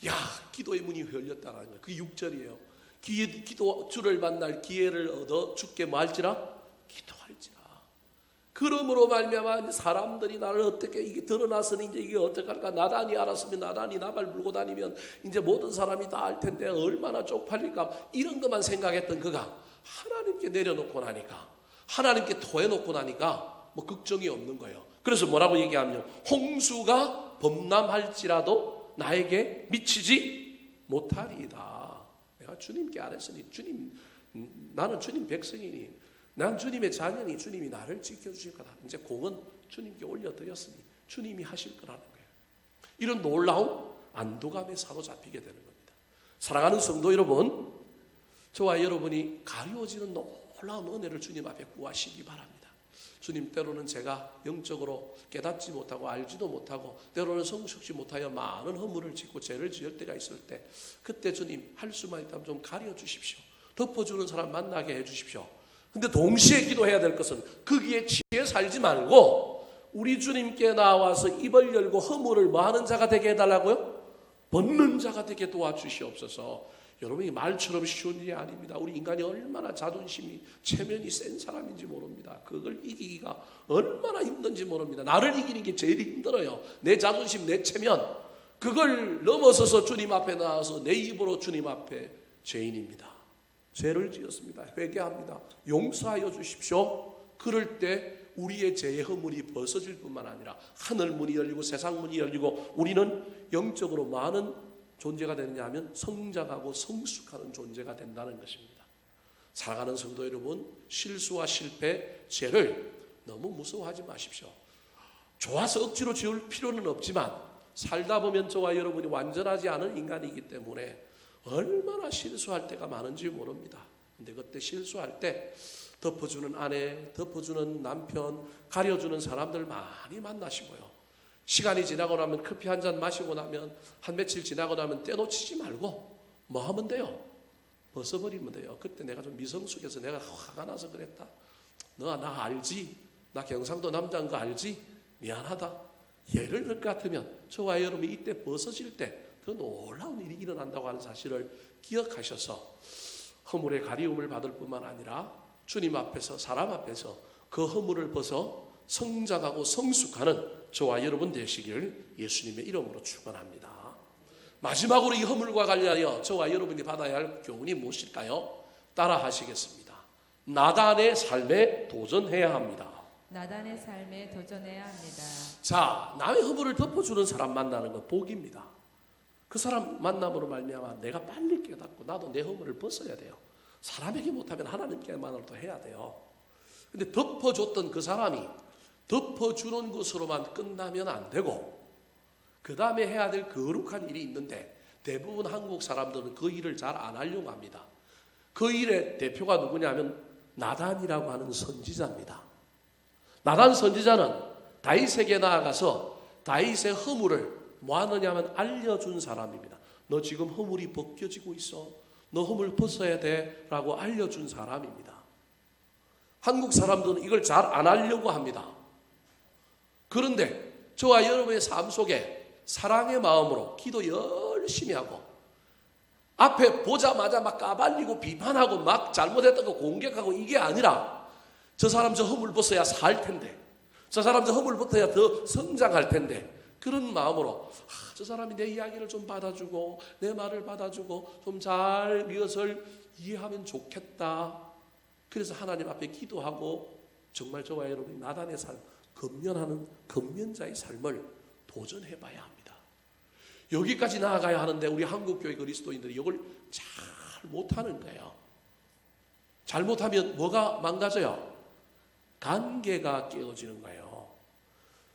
야 기도의 문이 열렸다는 거예요. 그 6절이에요. 기도 주를 만날 기회를 얻어 주께 뭐 할지라? 기도할지라. 그러므로 말미암아 사람들이 나를 어떻게 이게 드러나서는 이제 이게 어떡할까? 나단이 알았으면 나단이 나발 물고 다니면 이제 모든 사람이 다 알 텐데 얼마나 쪽팔릴까? 이런 것만 생각했던 그가 하나님께 내려놓고 나니까 하나님께 토해놓고 나니까 뭐 걱정이 없는 거예요. 그래서 뭐라고 얘기하면 홍수가 범람할지라도 나에게 미치지 못하리이다. 내가 주님께 아뢰으니 주님 나는 주님 백성이니 난 주님의 자녀니 주님이 나를 지켜주실 거다. 이제 공은 주님께 올려드렸으니 주님이 하실 거라는 거예요. 이런 놀라운 안도감에 사로잡히게 되는 겁니다. 사랑하는 성도 여러분, 저와 여러분이 가려워지는 놀라운 은혜를 주님 앞에 구하시기 바랍니다. 주님, 때로는 제가 영적으로 깨닫지 못하고 알지도 못하고 때로는 성숙지 못하여 많은 허물을 짓고 죄를 지을 때가 있을 때 그때 주님 할 수만 있다면 좀 가려주십시오. 덮어주는 사람 만나게 해주십시오. 근데 동시에 기도해야 될 것은 거기에 취해 살지 말고 우리 주님께 나와서 입을 열고 허물을 뭐 하는 자가 되게 해달라고요? 벗는 자가 되게 도와주시옵소서. 여러분이 말처럼 쉬운 일이 아닙니다. 우리 인간이 얼마나 자존심이 체면이 센 사람인지 모릅니다. 그걸 이기기가 얼마나 힘든지 모릅니다. 나를 이기는 게 제일 힘들어요. 내 자존심, 내 체면 그걸 넘어서서 주님 앞에 나와서 내 입으로 주님 앞에 죄인입니다. 죄를 지었습니다. 회개합니다. 용서하여 주십시오. 그럴 때 우리의 죄의 허물이 벗어질 뿐만 아니라 하늘 문이 열리고 세상 문이 열리고 우리는 영적으로 많은 존재가 되느냐 하면 성장하고 성숙하는 존재가 된다는 것입니다. 사랑하는 성도 여러분, 실수와 실패, 죄를 너무 무서워하지 마십시오. 좋아서 억지로 지을 필요는 없지만 살다 보면 저와 여러분이 완전하지 않은 인간이기 때문에 얼마나 실수할 때가 많은지 모릅니다. 근데 그때 실수할 때 덮어주는 아내, 덮어주는 남편, 가려주는 사람들 많이 만나시고요. 시간이 지나고 나면 커피 한 잔 마시고 나면 한 며칠 지나고 나면 떼놓치지 말고 뭐 하면 돼요? 벗어버리면 돼요. 그때 내가 좀 미성숙해서 내가 화가 나서 그랬다. 너 나 알지? 나 경상도 남자인 거 알지? 미안하다. 예를 들 것 같으면 저와 여러분이 이때 벗어질 때 더 놀라운 일이 일어난다고 하는 사실을 기억하셔서 허물의 가리움을 받을 뿐만 아니라 주님 앞에서 사람 앞에서 그 허물을 벗어 성장하고 성숙하는 저와 여러분 되시길 예수님의 이름으로 축원합니다. 마지막으로 이 허물과 관련하여 저와 여러분이 받아야 할 교훈이 무엇일까요? 따라 하시겠습니다. 나단의 삶에 도전해야 합니다. 나단의 삶에 도전해야 합니다. 자, 남의 허물을 덮어주는 사람 만나는 건 복입니다. 그 사람 만남으로 말미암아 내가 빨리 깨닫고 나도 내 허물을 벗어야 돼요. 사람에게 못하면 하나님께만으로도 해야 돼요. 근데 덮어줬던 그 사람이 덮어주는 것으로만 끝나면 안 되고 그 다음에 해야 될 거룩한 일이 있는데 대부분 한국 사람들은 그 일을 잘 안 하려고 합니다. 그 일의 대표가 누구냐면 나단이라고 하는 선지자입니다. 나단 선지자는 다윗에게 나아가서 다윗의 허물을 뭐 하느냐면 알려준 사람입니다. 너 지금 허물이 벗겨지고 있어. 너 허물 벗어야 돼 라고 알려준 사람입니다. 한국 사람들은 이걸 잘 안 하려고 합니다. 그런데 저와 여러분의 삶 속에 사랑의 마음으로 기도 열심히 하고 앞에 보자마자 막 까발리고 비판하고 막 잘못했다고 공격하고 이게 아니라 저 사람 저 허물 벗어야 살 텐데 저 사람 저 허물 벗어야 더 성장할 텐데 그런 마음으로 저 사람이 내 이야기를 좀 받아주고 내 말을 받아주고 좀 잘 이것을 이해하면 좋겠다. 그래서 하나님 앞에 기도하고 정말 저와 여러분이 나단의 삶 건면하는 건면자의 삶을 도전해봐야 합니다. 여기까지 나아가야 하는데 우리 한국교회 그리스도인들이 이걸 잘 못하는 거예요. 잘못하면 뭐가 망가져요? 관계가 깨어지는 거예요.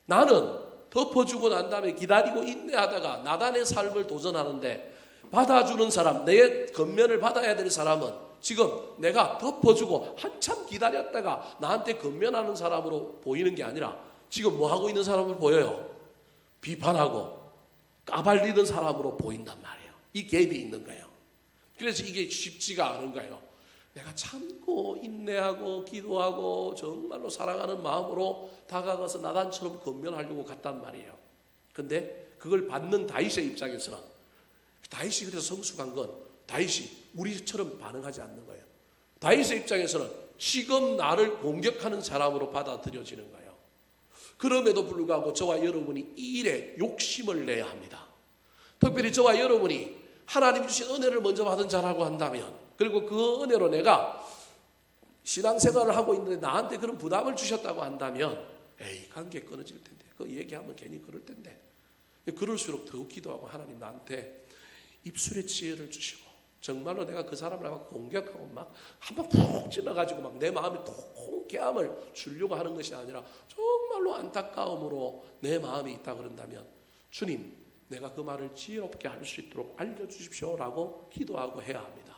나는 덮어주고 난 다음에 기다리고 인내하다가 나단의 삶을 도전하는데 받아주는 사람, 내 건면을 받아야 될 사람은 지금 내가 덮어주고 한참 기다렸다가 나한테 건면하는 사람으로 보이는 게 아니라 지금 뭐 하고 있는 사람을 보여요? 비판하고 까발리는 사람으로 보인단 말이에요. 이 갭이 있는 거예요. 그래서 이게 쉽지가 않은 거예요. 내가 참고 인내하고 기도하고 정말로 사랑하는 마음으로 다가가서 나단처럼 건면하려고 갔단 말이에요. 근데 그걸 받는 다윗의 입장에서는 다윗이 그래서 성숙한 건 다윗이 우리처럼 반응하지 않는 거예요. 다윗의 입장에서는 지금 나를 공격하는 사람으로 받아들여지는 거예요. 그럼에도 불구하고 저와 여러분이 이 일에 욕심을 내야 합니다. 특별히 저와 여러분이 하나님 주신 은혜를 먼저 받은 자라고 한다면 그리고 그 은혜로 내가 신앙생활을 하고 있는데 나한테 그런 부담을 주셨다고 한다면 에이 관계 끊어질 텐데 그 얘기하면 괜히 그럴 텐데 그럴수록 더욱 기도하고 하나님 나한테 입술의 지혜를 주시고 정말로 내가 그 사람을 막 공격하고 막 한번 푹 찔러가지고 막 내 마음에 통쾌함을 주려고 하는 것이 아니라 정말로 안타까움으로 내 마음이 있다 그런다면 주님 내가 그 말을 지혜롭게 할 수 있도록 알려주십시오라고 기도하고 해야 합니다.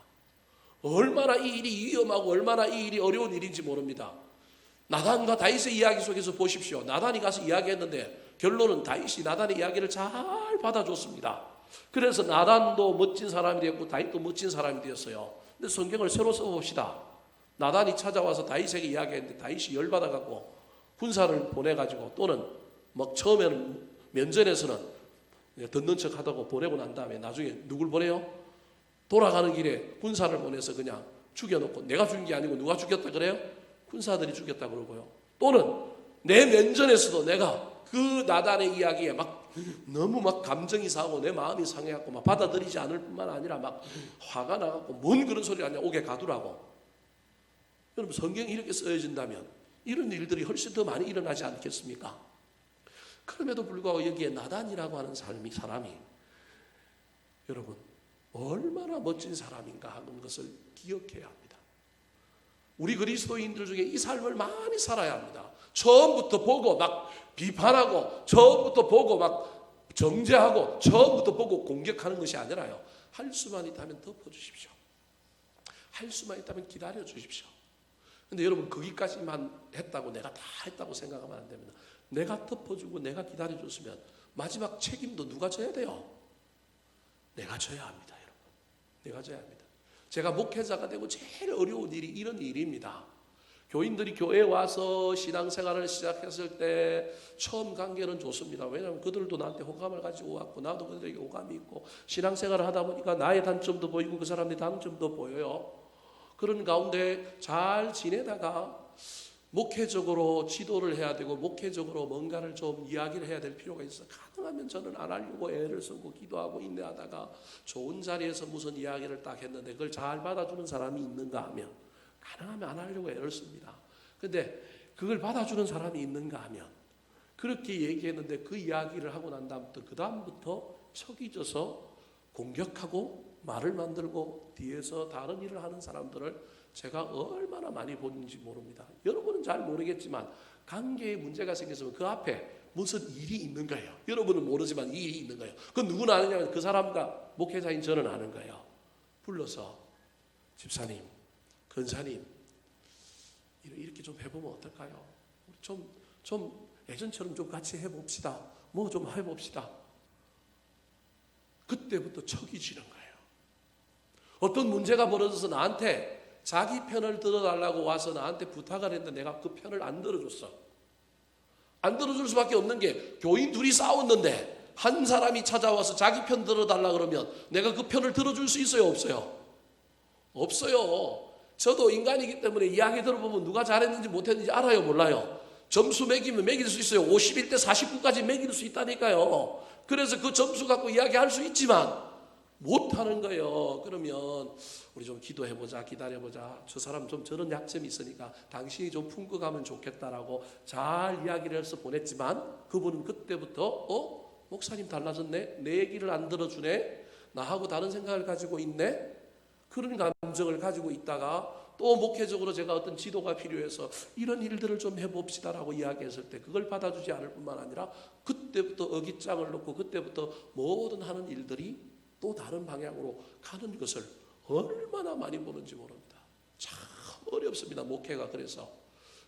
얼마나 이 일이 위험하고 얼마나 이 일이 어려운 일인지 모릅니다. 나단과 다윗의 이야기 속에서 보십시오. 나단이 가서 이야기했는데 결론은 다윗이 나단의 이야기를 잘 받아줬습니다. 그래서 나단도 멋진 사람이 되었고 다윗도 멋진 사람이 되었어요. 근데 성경을 새로 써봅시다. 나단이 찾아와서 다윗에게 이야기했는데 다윗이 열받아갖고 군사를 보내가지고 또는 막 처음에는 면전에서는 듣는 척 하다고 보내고 난 다음에 나중에 누굴 보내요? 돌아가는 길에 군사를 보내서 그냥 죽여놓고 내가 죽인 게 아니고 누가 죽였다 그래요? 군사들이 죽였다 그러고요. 또는 내 면전에서도 내가 그 나단의 이야기에 막 너무 막 감정이 상하고 내 마음이 상해갖고 막 받아들이지 않을 뿐만 아니라 막 화가 나갖고 뭔 그런 소리가 아니라 오게 가두라고. 여러분 성경이 이렇게 쓰여진다면 이런 일들이 훨씬 더 많이 일어나지 않겠습니까? 그럼에도 불구하고 여기에 나단이라고 하는 사람이 여러분 얼마나 멋진 사람인가 하는 것을 기억해야 합니다. 우리 그리스도인들 중에 이 삶을 많이 살아야 합니다. 처음부터 보고 막 비판하고 처음부터 보고 막 정죄하고 처음부터 보고 공격하는 것이 아니라요. 할 수만 있다면 덮어주십시오. 할 수만 있다면 기다려주십시오. 근데 여러분 거기까지만 했다고 내가 다 했다고 생각하면 안 됩니다. 내가 덮어주고 내가 기다려줬으면 마지막 책임도 누가 져야 돼요? 내가 져야 합니다. 내가 져야 합니다. 제가 목회자가 되고 제일 어려운 일이 이런 일입니다. 교인들이 교회에 와서 신앙생활을 시작했을 때 처음 관계는 좋습니다. 왜냐하면 그들도 나한테 호감을 가지고 왔고 나도 그들에게 호감이 있고 신앙생활을 하다 보니까 나의 단점도 보이고 그 사람의 단점도 보여요. 그런 가운데 잘 지내다가 목회적으로 지도를 해야 되고 목회적으로 뭔가를 좀 이야기를 해야 될 필요가 있어. 가능하면 저는 안 하려고 애를 쓰고 기도하고 인내하다가 좋은 자리에서 무슨 이야기를 딱 했는데 그걸 잘 받아주는 사람이 있는가 하면 가능하면 안 하려고 애를 씁니다. 근데 그걸 받아주는 사람이 있는가 하면 그렇게 얘기했는데 그 이야기를 하고 난 다음부터 그 다음부터 척이 져서 공격하고 말을 만들고 뒤에서 다른 일을 하는 사람들을 제가 얼마나 많이 보는지 모릅니다. 여러분은 잘 모르겠지만 관계에 문제가 생겼으면 그 앞에 무슨 일이 있는 거예요. 여러분은 모르지만 이 일이 있는 거예요. 그 누구는 아느냐면 그 사람과 목회자인 저는 아는 거예요. 불러서 집사님, 근사님 이렇게 좀 해보면 어떨까요? 좀 예전처럼 좀 같이 해봅시다. 뭐 좀 해봅시다. 그때부터 척이 지는 거예요. 어떤 문제가 벌어져서 나한테 자기 편을 들어달라고 와서 나한테 부탁을 했는데 내가 그 편을 안 들어줬어. 안 들어줄 수밖에 없는 게 교인 둘이 싸웠는데 한 사람이 찾아와서 자기 편 들어달라 그러면 내가 그 편을 들어줄 수 있어요? 없어요? 없어요. 저도 인간이기 때문에 이야기 들어보면 누가 잘했는지 못했는지 알아요? 몰라요? 점수 매기면 매길 수 있어요. 51대 49까지 매길 수 있다니까요. 그래서 그 점수 갖고 이야기할 수 있지만 못하는 거예요. 그러면 우리 좀 기도해보자, 기다려보자. 저 사람 좀 저런 약점이 있으니까 당신이 좀 품고 가면 좋겠다라고 잘 이야기를 해서 보냈지만 그분은 그때부터 목사님 달라졌네? 내 얘기를 안 들어주네? 나하고 다른 생각을 가지고 있네? 그런 감정을 가지고 있다가 또 목회적으로 제가 어떤 지도가 필요해서 이런 일들을 좀 해봅시다라고 이야기했을 때 그걸 받아주지 않을 뿐만 아니라 그때부터 어깃장을 놓고 그때부터 모든 하는 일들이 또 다른 방향으로 가는 것을 얼마나 많이 보는지 모릅니다. 참 어렵습니다. 목회가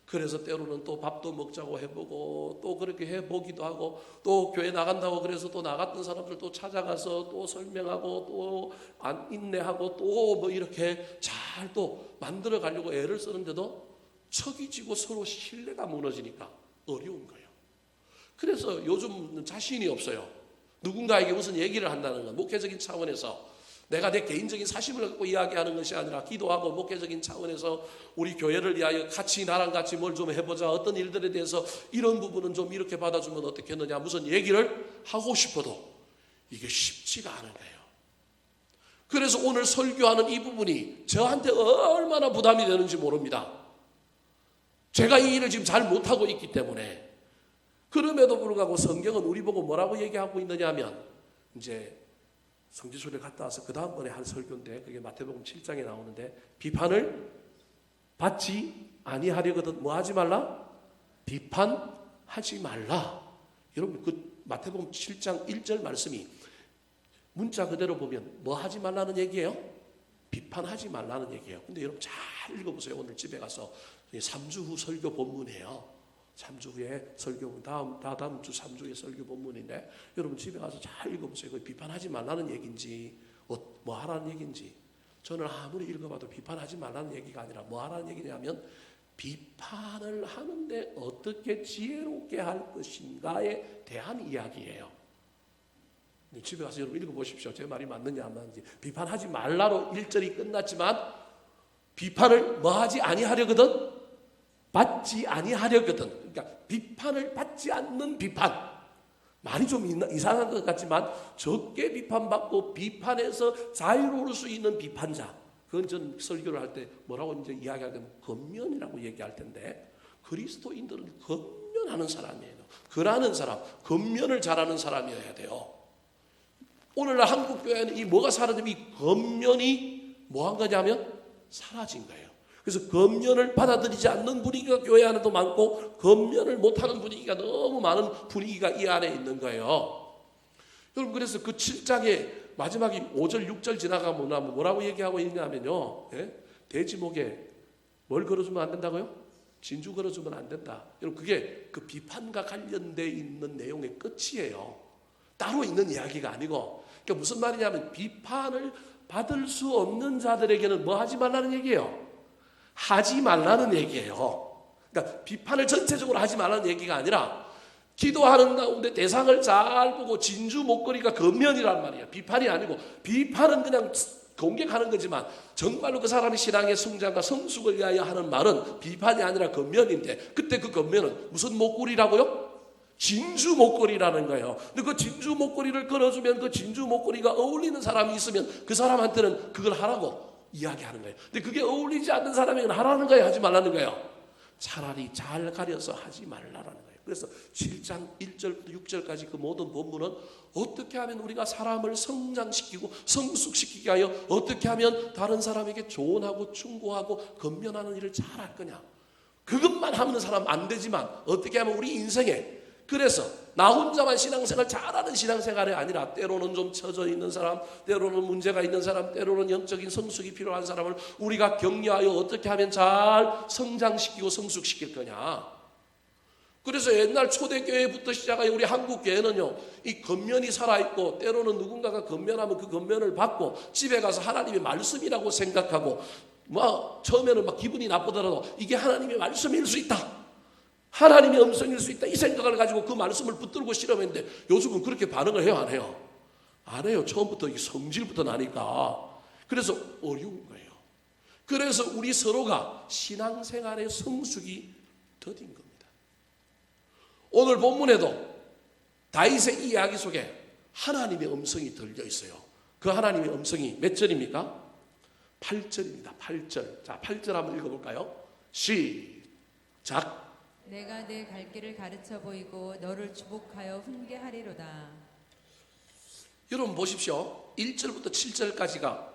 그래서 때로는 또 밥도 먹자고 해보고 또 그렇게 해보기도 하고 또 교회 나간다고 그래서 또 나갔던 사람들 또 찾아가서 또 설명하고 또 안 인내하고 또 뭐 이렇게 잘 또 만들어 가려고 애를 쓰는데도 척이 지고 서로 신뢰가 무너지니까 어려운 거예요. 그래서 요즘 자신이 없어요. 누군가에게 무슨 얘기를 한다는 건 목회적인 차원에서 내가 내 개인적인 사심을 갖고 이야기하는 것이 아니라 기도하고 목회적인 차원에서 우리 교회를 위하여 같이 나랑 같이 뭘 좀 해보자. 어떤 일들에 대해서 이런 부분은 좀 이렇게 받아주면 어떻겠느냐. 무슨 얘기를 하고 싶어도 이게 쉽지가 않은 거예요. 그래서 오늘 설교하는 이 부분이 저한테 얼마나 부담이 되는지 모릅니다. 제가 이 일을 지금 잘 못하고 있기 때문에. 그럼에도 불구하고 성경은 우리 보고 뭐라고 얘기하고 있느냐 하면 이제 성지순례 갔다 와서 그 다음번에 한 설교인데 그게 마태복음 7장에 나오는데 비판을 받지 아니하려거든 뭐 하지 말라? 비판하지 말라. 여러분 그 마태복음 7장 1절 말씀이 문자 그대로 보면 뭐 하지 말라는 얘기예요? 비판하지 말라는 얘기예요. 근데 여러분 잘 읽어보세요. 오늘 집에 가서 3주 후 설교 본문이에요. 3주 후에 설교 다음 주 3주에 설교 본문인데 여러분 집에 가서 잘 읽어보세요. 그 비판하지 말라는 얘기인지 뭐 하라는 얘기인지 저는 아무리 읽어봐도 비판하지 말라는 얘기가 아니라 뭐 하라는 얘기냐면 비판을 하는데 어떻게 지혜롭게 할 것인가에 대한 이야기예요. 집에 가서 여러분 읽어보십시오. 제 말이 맞느냐 안 맞는지. 비판하지 말라로 1절이 끝났지만 비판을 뭐 하지 아니하려거든? 받지 아니하려거든. 그러니까 비판을 받지 않는 비판. 말이 좀 이상한 것 같지만 적게 비판받고 비판에서 자유로울 수 있는 비판자. 그건 전 설교를 할 때 뭐라고 이제 이야기할 때 권면이라고 얘기할 텐데 그리스도인들은 권면하는 사람이에요. 글하는 사람, 권면을 잘하는 사람이어야 돼요. 오늘날 한국 교회는 이 뭐가 사라지면 이 권면이 뭐 한 거냐면 사라진 거예요. 그래서 권면을 받아들이지 않는 분위기가 교회 안에도 많고 권면을 못하는 분위기가 너무 많은 분위기가 이 안에 있는 거예요. 여러분 그래서 그 7장의 마지막에 5절 6절 지나가면 뭐라고 얘기하고 있냐면요. 돼지목에 뭘 걸어주면 안 된다고요? 진주 걸어주면 안 된다. 여러분 그게 그 비판과 관련돼 있는 내용의 끝이에요. 따로 있는 이야기가 아니고 그러니까 무슨 말이냐면 비판을 받을 수 없는 자들에게는 뭐 하지 말라는 얘기예요. 하지 말라는 얘기예요. 그러니까 비판을 전체적으로 하지 말라는 얘기가 아니라 기도하는 가운데 대상을 잘 보고 진주 목걸이가 겉면이란 말이에요. 비판이 아니고, 비판은 그냥 공격하는 거지만 정말로 그 사람의 신앙의 성장과 성숙을 위하여 하는 말은 비판이 아니라 겉면인데, 그때 그 겉면은 무슨 목걸이라고요? 진주 목걸이라는 거예요. 근데 그 진주 목걸이를 걸어주면 그 진주 목걸이가 어울리는 사람이 있으면 그 사람한테는 그걸 하라고 이야기하는 거예요. 근데 그게 어울리지 않는 사람에게는 하라는 거예요, 하지 말라는 거예요? 차라리 잘 가려서 하지 말라라는 거예요. 그래서 7장 1절부터 6절까지 그 모든 본문은 어떻게 하면 우리가 사람을 성장시키고 성숙시키게 하여 어떻게 하면 다른 사람에게 조언하고 충고하고 건면하는 일을 잘할 거냐, 그것만 하는 사람 안 되지만 어떻게 하면 우리 인생에, 그래서 나 혼자만 신앙생활 잘하는 신앙생활이 아니라 때로는 좀 처져 있는 사람, 때로는 문제가 있는 사람, 때로는 영적인 성숙이 필요한 사람을 우리가 격려하여 어떻게 하면 잘 성장시키고 성숙시킬 거냐. 그래서 옛날 초대교회부터 시작하여 우리 한국교회는요, 이 겉면이 살아있고 때로는 누군가가 겉면하면 그 겉면을 받고 집에 가서 하나님의 말씀이라고 생각하고 처음에는 막 기분이 나쁘더라도 이게 하나님의 말씀일 수 있다, 하나님의 음성일 수 있다, 이 생각을 가지고 그 말씀을 붙들고 실험했는데 요즘은 그렇게 반응을 해요, 안 해요? 안 해요. 처음부터 이 성질부터 나니까. 그래서 어려운 거예요. 그래서 우리 서로가 신앙생활의 성숙이 더딘 겁니다. 오늘 본문에도 다윗의 이야기 속에 하나님의 음성이 들려 있어요. 그 하나님의 음성이 몇 절입니까? 8절입니다. 8절. 자, 8절 한번 읽어볼까요? 시작. 내가 내 갈 길을 가르쳐 보이고 너를 주복하여 훈계하리로다. 여러분 보십시오. 1절부터 7절까지가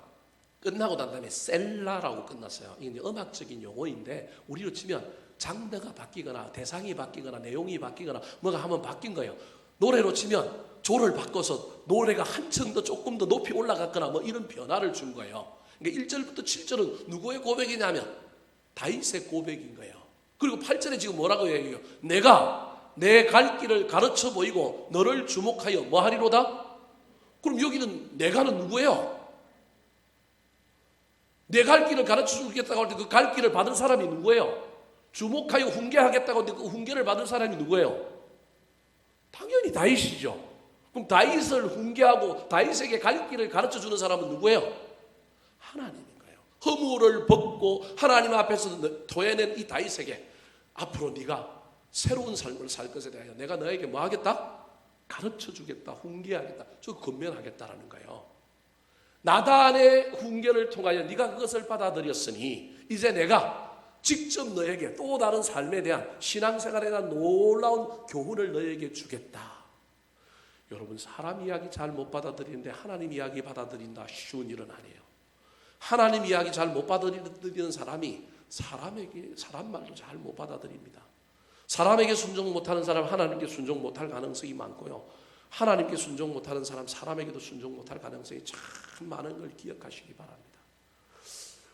끝나고 난 다음에 셀라라고 끝났어요. 이게 음악적인 용어인데 우리로 치면 장르가 바뀌거나 대상이 바뀌거나 내용이 바뀌거나 뭐가 한번 바뀐 거예요. 노래로 치면 조를 바꿔서 노래가 한층 더 조금 더 높이 올라갔거나 뭐 이런 변화를 준 거예요. 그러니까 1절부터 7절은 누구의 고백이냐면 다윗의 고백인 거예요. 그리고 8절에 지금 뭐라고 얘기해요? 내가 내 갈 길을 가르쳐 보이고 너를 주목하여 뭐 하리로다? 그럼 여기는 내가는 누구예요? 내 갈 길을 가르쳐 주겠다고 할 때 그 갈 길을 받은 사람이 누구예요? 주목하여 훈계하겠다고 할 때 그 훈계를 받은 사람이 누구예요? 당연히 다윗이죠. 그럼 다윗을 훈계하고 다윗에게 갈 길을 가르쳐 주는 사람은 누구예요? 하나님인 거예요. 허물을 벗고 하나님 앞에서 토해낸 이 다윗에게 앞으로 네가 새로운 삶을 살 것에 대하여 내가 너에게 뭐 하겠다? 가르쳐 주겠다, 훈계하겠다, 저 건면하겠다라는 거예요. 나단의 훈계를 통하여 네가 그것을 받아들였으니 이제 내가 직접 너에게 또 다른 삶에 대한 신앙생활에 대한 놀라운 교훈을 너에게 주겠다. 여러분, 사람 이야기 잘 못 받아들이는데 하나님 이야기 받아들인다 쉬운 일은 아니에요. 하나님 이야기 잘 못 받아들이는 사람이 사람 말도 잘 못 받아들입니다. 사람에게 순종 못하는 사람 하나님께 순종 못할 가능성이 많고요. 하나님께 순종 못하는 사람 사람에게도 순종 못할 가능성이 참 많은 걸 기억하시기 바랍니다.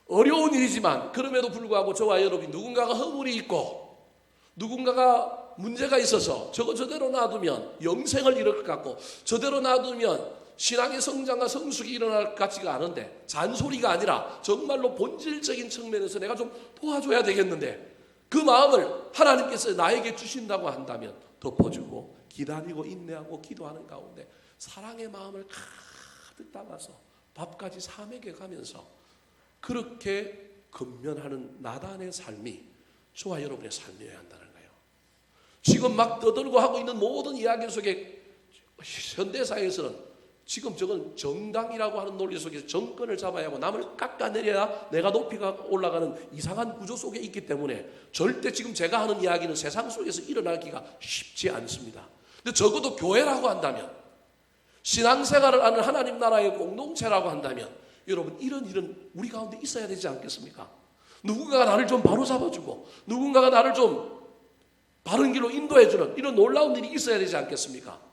어려운 일이지만 그럼에도 불구하고 저와 여러분이 누군가가 허물이 있고 누군가가 문제가 있어서 저대로 놔두면 영생을 잃을 것 같고 저대로 놔두면 신앙의 성장과 성숙이 일어날 것 같지가 않은데 잔소리가 아니라 정말로 본질적인 측면에서 내가 좀 도와줘야 되겠는데 그 마음을 하나님께서 나에게 주신다고 한다면 덮어주고 기다리고 인내하고 기도하는 가운데 사랑의 마음을 가득 담아서 밥까지 사먹여 가면서 그렇게 건면하는 나단의 삶이 저와 여러분의 삶이어야 한다는 거예요. 지금 막 떠들고 하고 있는 모든 이야기 속에 현대사회에서는 지금 저건 정당이라고 하는 논리 속에서 정권을 잡아야 하고 남을 깎아내려야 내가 높이가 올라가는 이상한 구조 속에 있기 때문에 절대 지금 제가 하는 이야기는 세상 속에서 일어나기가 쉽지 않습니다. 근데 적어도 교회라고 한다면 신앙생활을 하는 하나님 나라의 공동체라고 한다면 여러분 이런 일은 우리 가운데 있어야 되지 않겠습니까? 누군가가 나를 좀 바로잡아주고 누군가가 나를 좀 바른 길로 인도해주는 이런 놀라운 일이 있어야 되지 않겠습니까?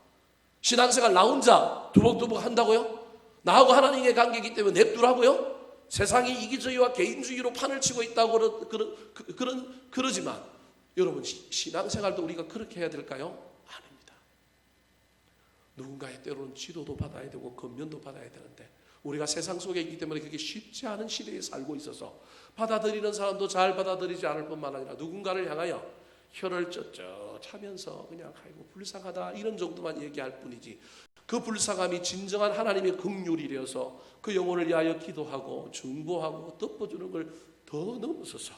신앙생활 나 혼자 두벅두벅 한다고요? 나하고 하나님의 관계이기 때문에 냅두라고요? 세상이 이기주의와 개인주의로 판을 치고 있다고 그러지만 여러분 신앙생활도 우리가 그렇게 해야 될까요? 아닙니다. 누군가의 때로는 지도도 받아야 되고 건면도 받아야 되는데 우리가 세상 속에 있기 때문에 그게 쉽지 않은 시대에 살고 있어서 받아들이는 사람도 잘 받아들이지 않을 뿐만 아니라 누군가를 향하여 혀를 쩌쩌차면서 그냥 아이고 불쌍하다 이런 정도만 얘기할 뿐이지, 그 불쌍함이 진정한 하나님의 긍휼이 되어서 그 영혼을 위하여 기도하고 중보하고 덮어주는 걸 더 넘어서서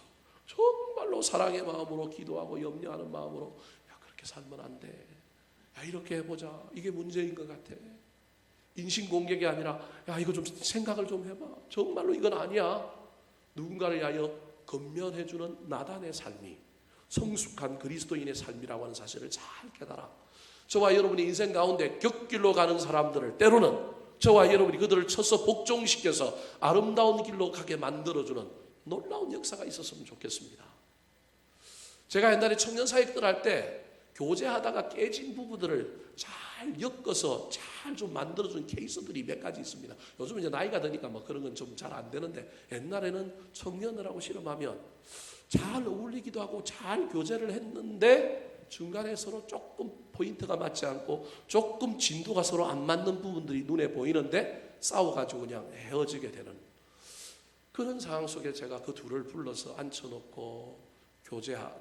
정말로 사랑의 마음으로 기도하고 염려하는 마음으로 야 그렇게 살면 안 돼, 야 이렇게 해보자, 이게 문제인 것 같아, 인신공격이 아니라 야 이거 좀 생각을 좀 해봐, 정말로 이건 아니야, 누군가를 위하여 건면해주는 나단의 삶이 성숙한 그리스도인의 삶이라고 하는 사실을 잘 깨달아 저와 여러분이 인생 가운데 곁길로 가는 사람들을 때로는 저와 여러분이 그들을 쳐서 복종시켜서 아름다운 길로 가게 만들어주는 놀라운 역사가 있었으면 좋겠습니다. 제가 옛날에 청년사역들 할 때 교제하다가 깨진 부부들을 잘 엮어서 잘 좀 만들어준 케이스들이 몇 가지 있습니다. 요즘 이제 나이가 드니까 뭐 그런 건 좀 잘 안 되는데, 옛날에는 청년들하고 씨름하면 잘 어울리기도 하고 잘 교제를 했는데 중간에 서로 조금 포인트가 맞지 않고 조금 진도가 서로 안 맞는 부분들이 눈에 보이는데 싸워가지고 그냥 헤어지게 되는 그런 상황 속에 제가 그 둘을 불러서 앉혀놓고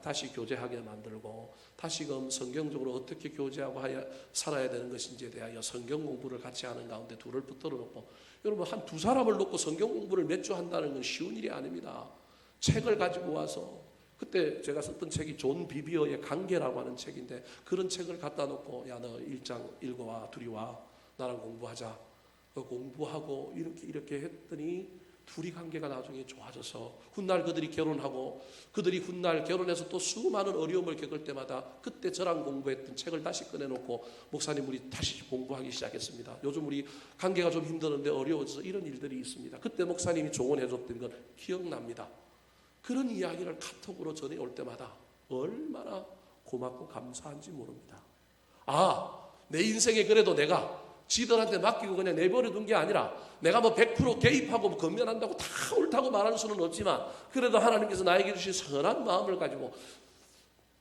다시 교제하게 만들고 다시금 성경적으로 어떻게 교제하고 살아야 되는 것인지에 대하여 성경 공부를 같이 하는 가운데 둘을 붙들어 놓고, 여러분 한 두 사람을 놓고 성경 공부를 몇 주 한다는 건 쉬운 일이 아닙니다. 책을 가지고 와서, 그때 제가 썼던 책이 존 비비어의 관계라고 하는 책인데 그런 책을 갖다 놓고 야 너 1장 읽어와, 둘이 와, 나랑 공부하자. 공부하고 이렇게 했더니 둘이 관계가 나중에 좋아져서 훗날 그들이 결혼하고 그들이 훗날 결혼해서 또 수많은 어려움을 겪을 때마다 그때 저랑 공부했던 책을 다시 꺼내놓고 목사님 우리 다시 공부하기 시작했습니다. 요즘 우리 관계가 좀 힘드는데 어려워져서 이런 일들이 있습니다. 그때 목사님이 조언해줬던 건 기억납니다. 그런 이야기를 카톡으로 전해올 때마다 얼마나 고맙고 감사한지 모릅니다. 내 인생에 그래도 내가 지들한테 맡기고 그냥 내버려둔 게 아니라 내가 뭐 100% 개입하고 뭐 건면한다고 다 옳다고 말할 수는 없지만 그래도 하나님께서 나에게 주신 선한 마음을 가지고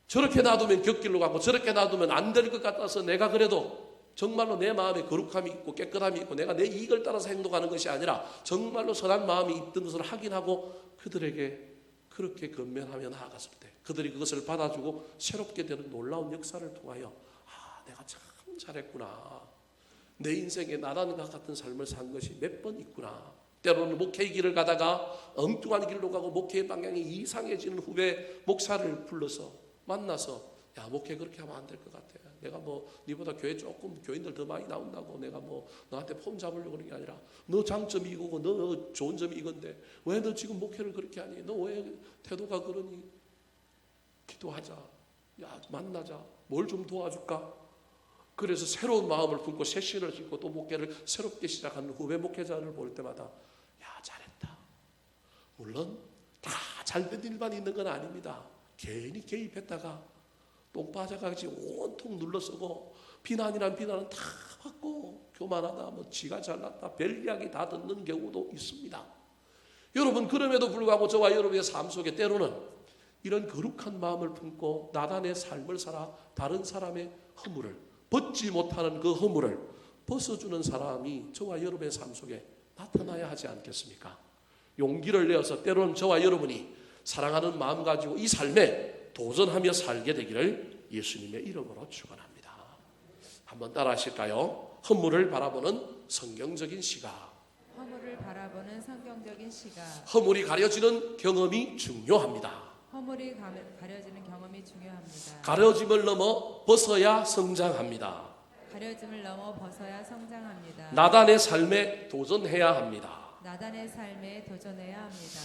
저렇게 놔두면 곁길로 가고 저렇게 놔두면 안 될 것 같아서 내가 그래도 정말로 내 마음에 거룩함이 있고 깨끗함이 있고 내가 내 이익을 따라서 행동하는 것이 아니라 정말로 선한 마음이 있던 것을 확인하고 그들에게 그렇게 건면하며 나아갔을 때 그들이 그것을 받아주고 새롭게 되는 놀라운 역사를 통하여 내가 참 잘했구나, 내 인생에 나단과 같은 삶을 산 것이 몇 번 있구나, 때로는 목회의 길을 가다가 엉뚱한 길로 가고 목회의 방향이 이상해지는 후배 목사를 불러서 만나서 야 목회 그렇게 하면 안 될 것 같아, 내가 뭐 네보다 교회 조금 교인들 더 많이 나온다고 내가 뭐 너한테 폼 잡으려고 그런 게 아니라 너 장점이 이거고 너 좋은 점이 이건데 왜 너 지금 목회를 그렇게 하니, 너 왜 태도가 그러니, 기도하자, 야 만나자, 뭘 좀 도와줄까. 그래서 새로운 마음을 품고 새 신을 신고 또 목회를 새롭게 시작하는 후배 목회자를 볼 때마다 야 잘했다. 물론 다 잘된 일만 있는 건 아닙니다. 괜히 개입했다가 똥 빠져가지고 온통 눌러쓰고 비난이란 비난은 다 받고 교만하다 뭐 지가 잘났다 별 이야기 다 듣는 경우도 있습니다. 여러분 그럼에도 불구하고 저와 여러분의 삶 속에 때로는 이런 거룩한 마음을 품고 나단의 삶을 살아 다른 사람의 허물을 벗지 못하는 그 허물을 벗어주는 사람이 저와 여러분의 삶 속에 나타나야 하지 않겠습니까? 용기를 내어서 때로는 저와 여러분이 사랑하는 마음 가지고 이 삶에 도전하며 살게 되기를 예수님의 이름으로 축원합니다. 한번 따라 하실까요? 허물을 바라보는 성경적인 시각. 허물을 바라보는 성경적인 시각. 허물이 가려지는 경험이 중요합니다. 허물이 가려지는 경험이 중요합니다. 가려짐을 넘어 벗어야 성장합니다. 가려짐을 넘어 벗어야 성장합니다. 나단의 삶에 도전해야 합니다. 나단의 삶에 도전해야 합니다.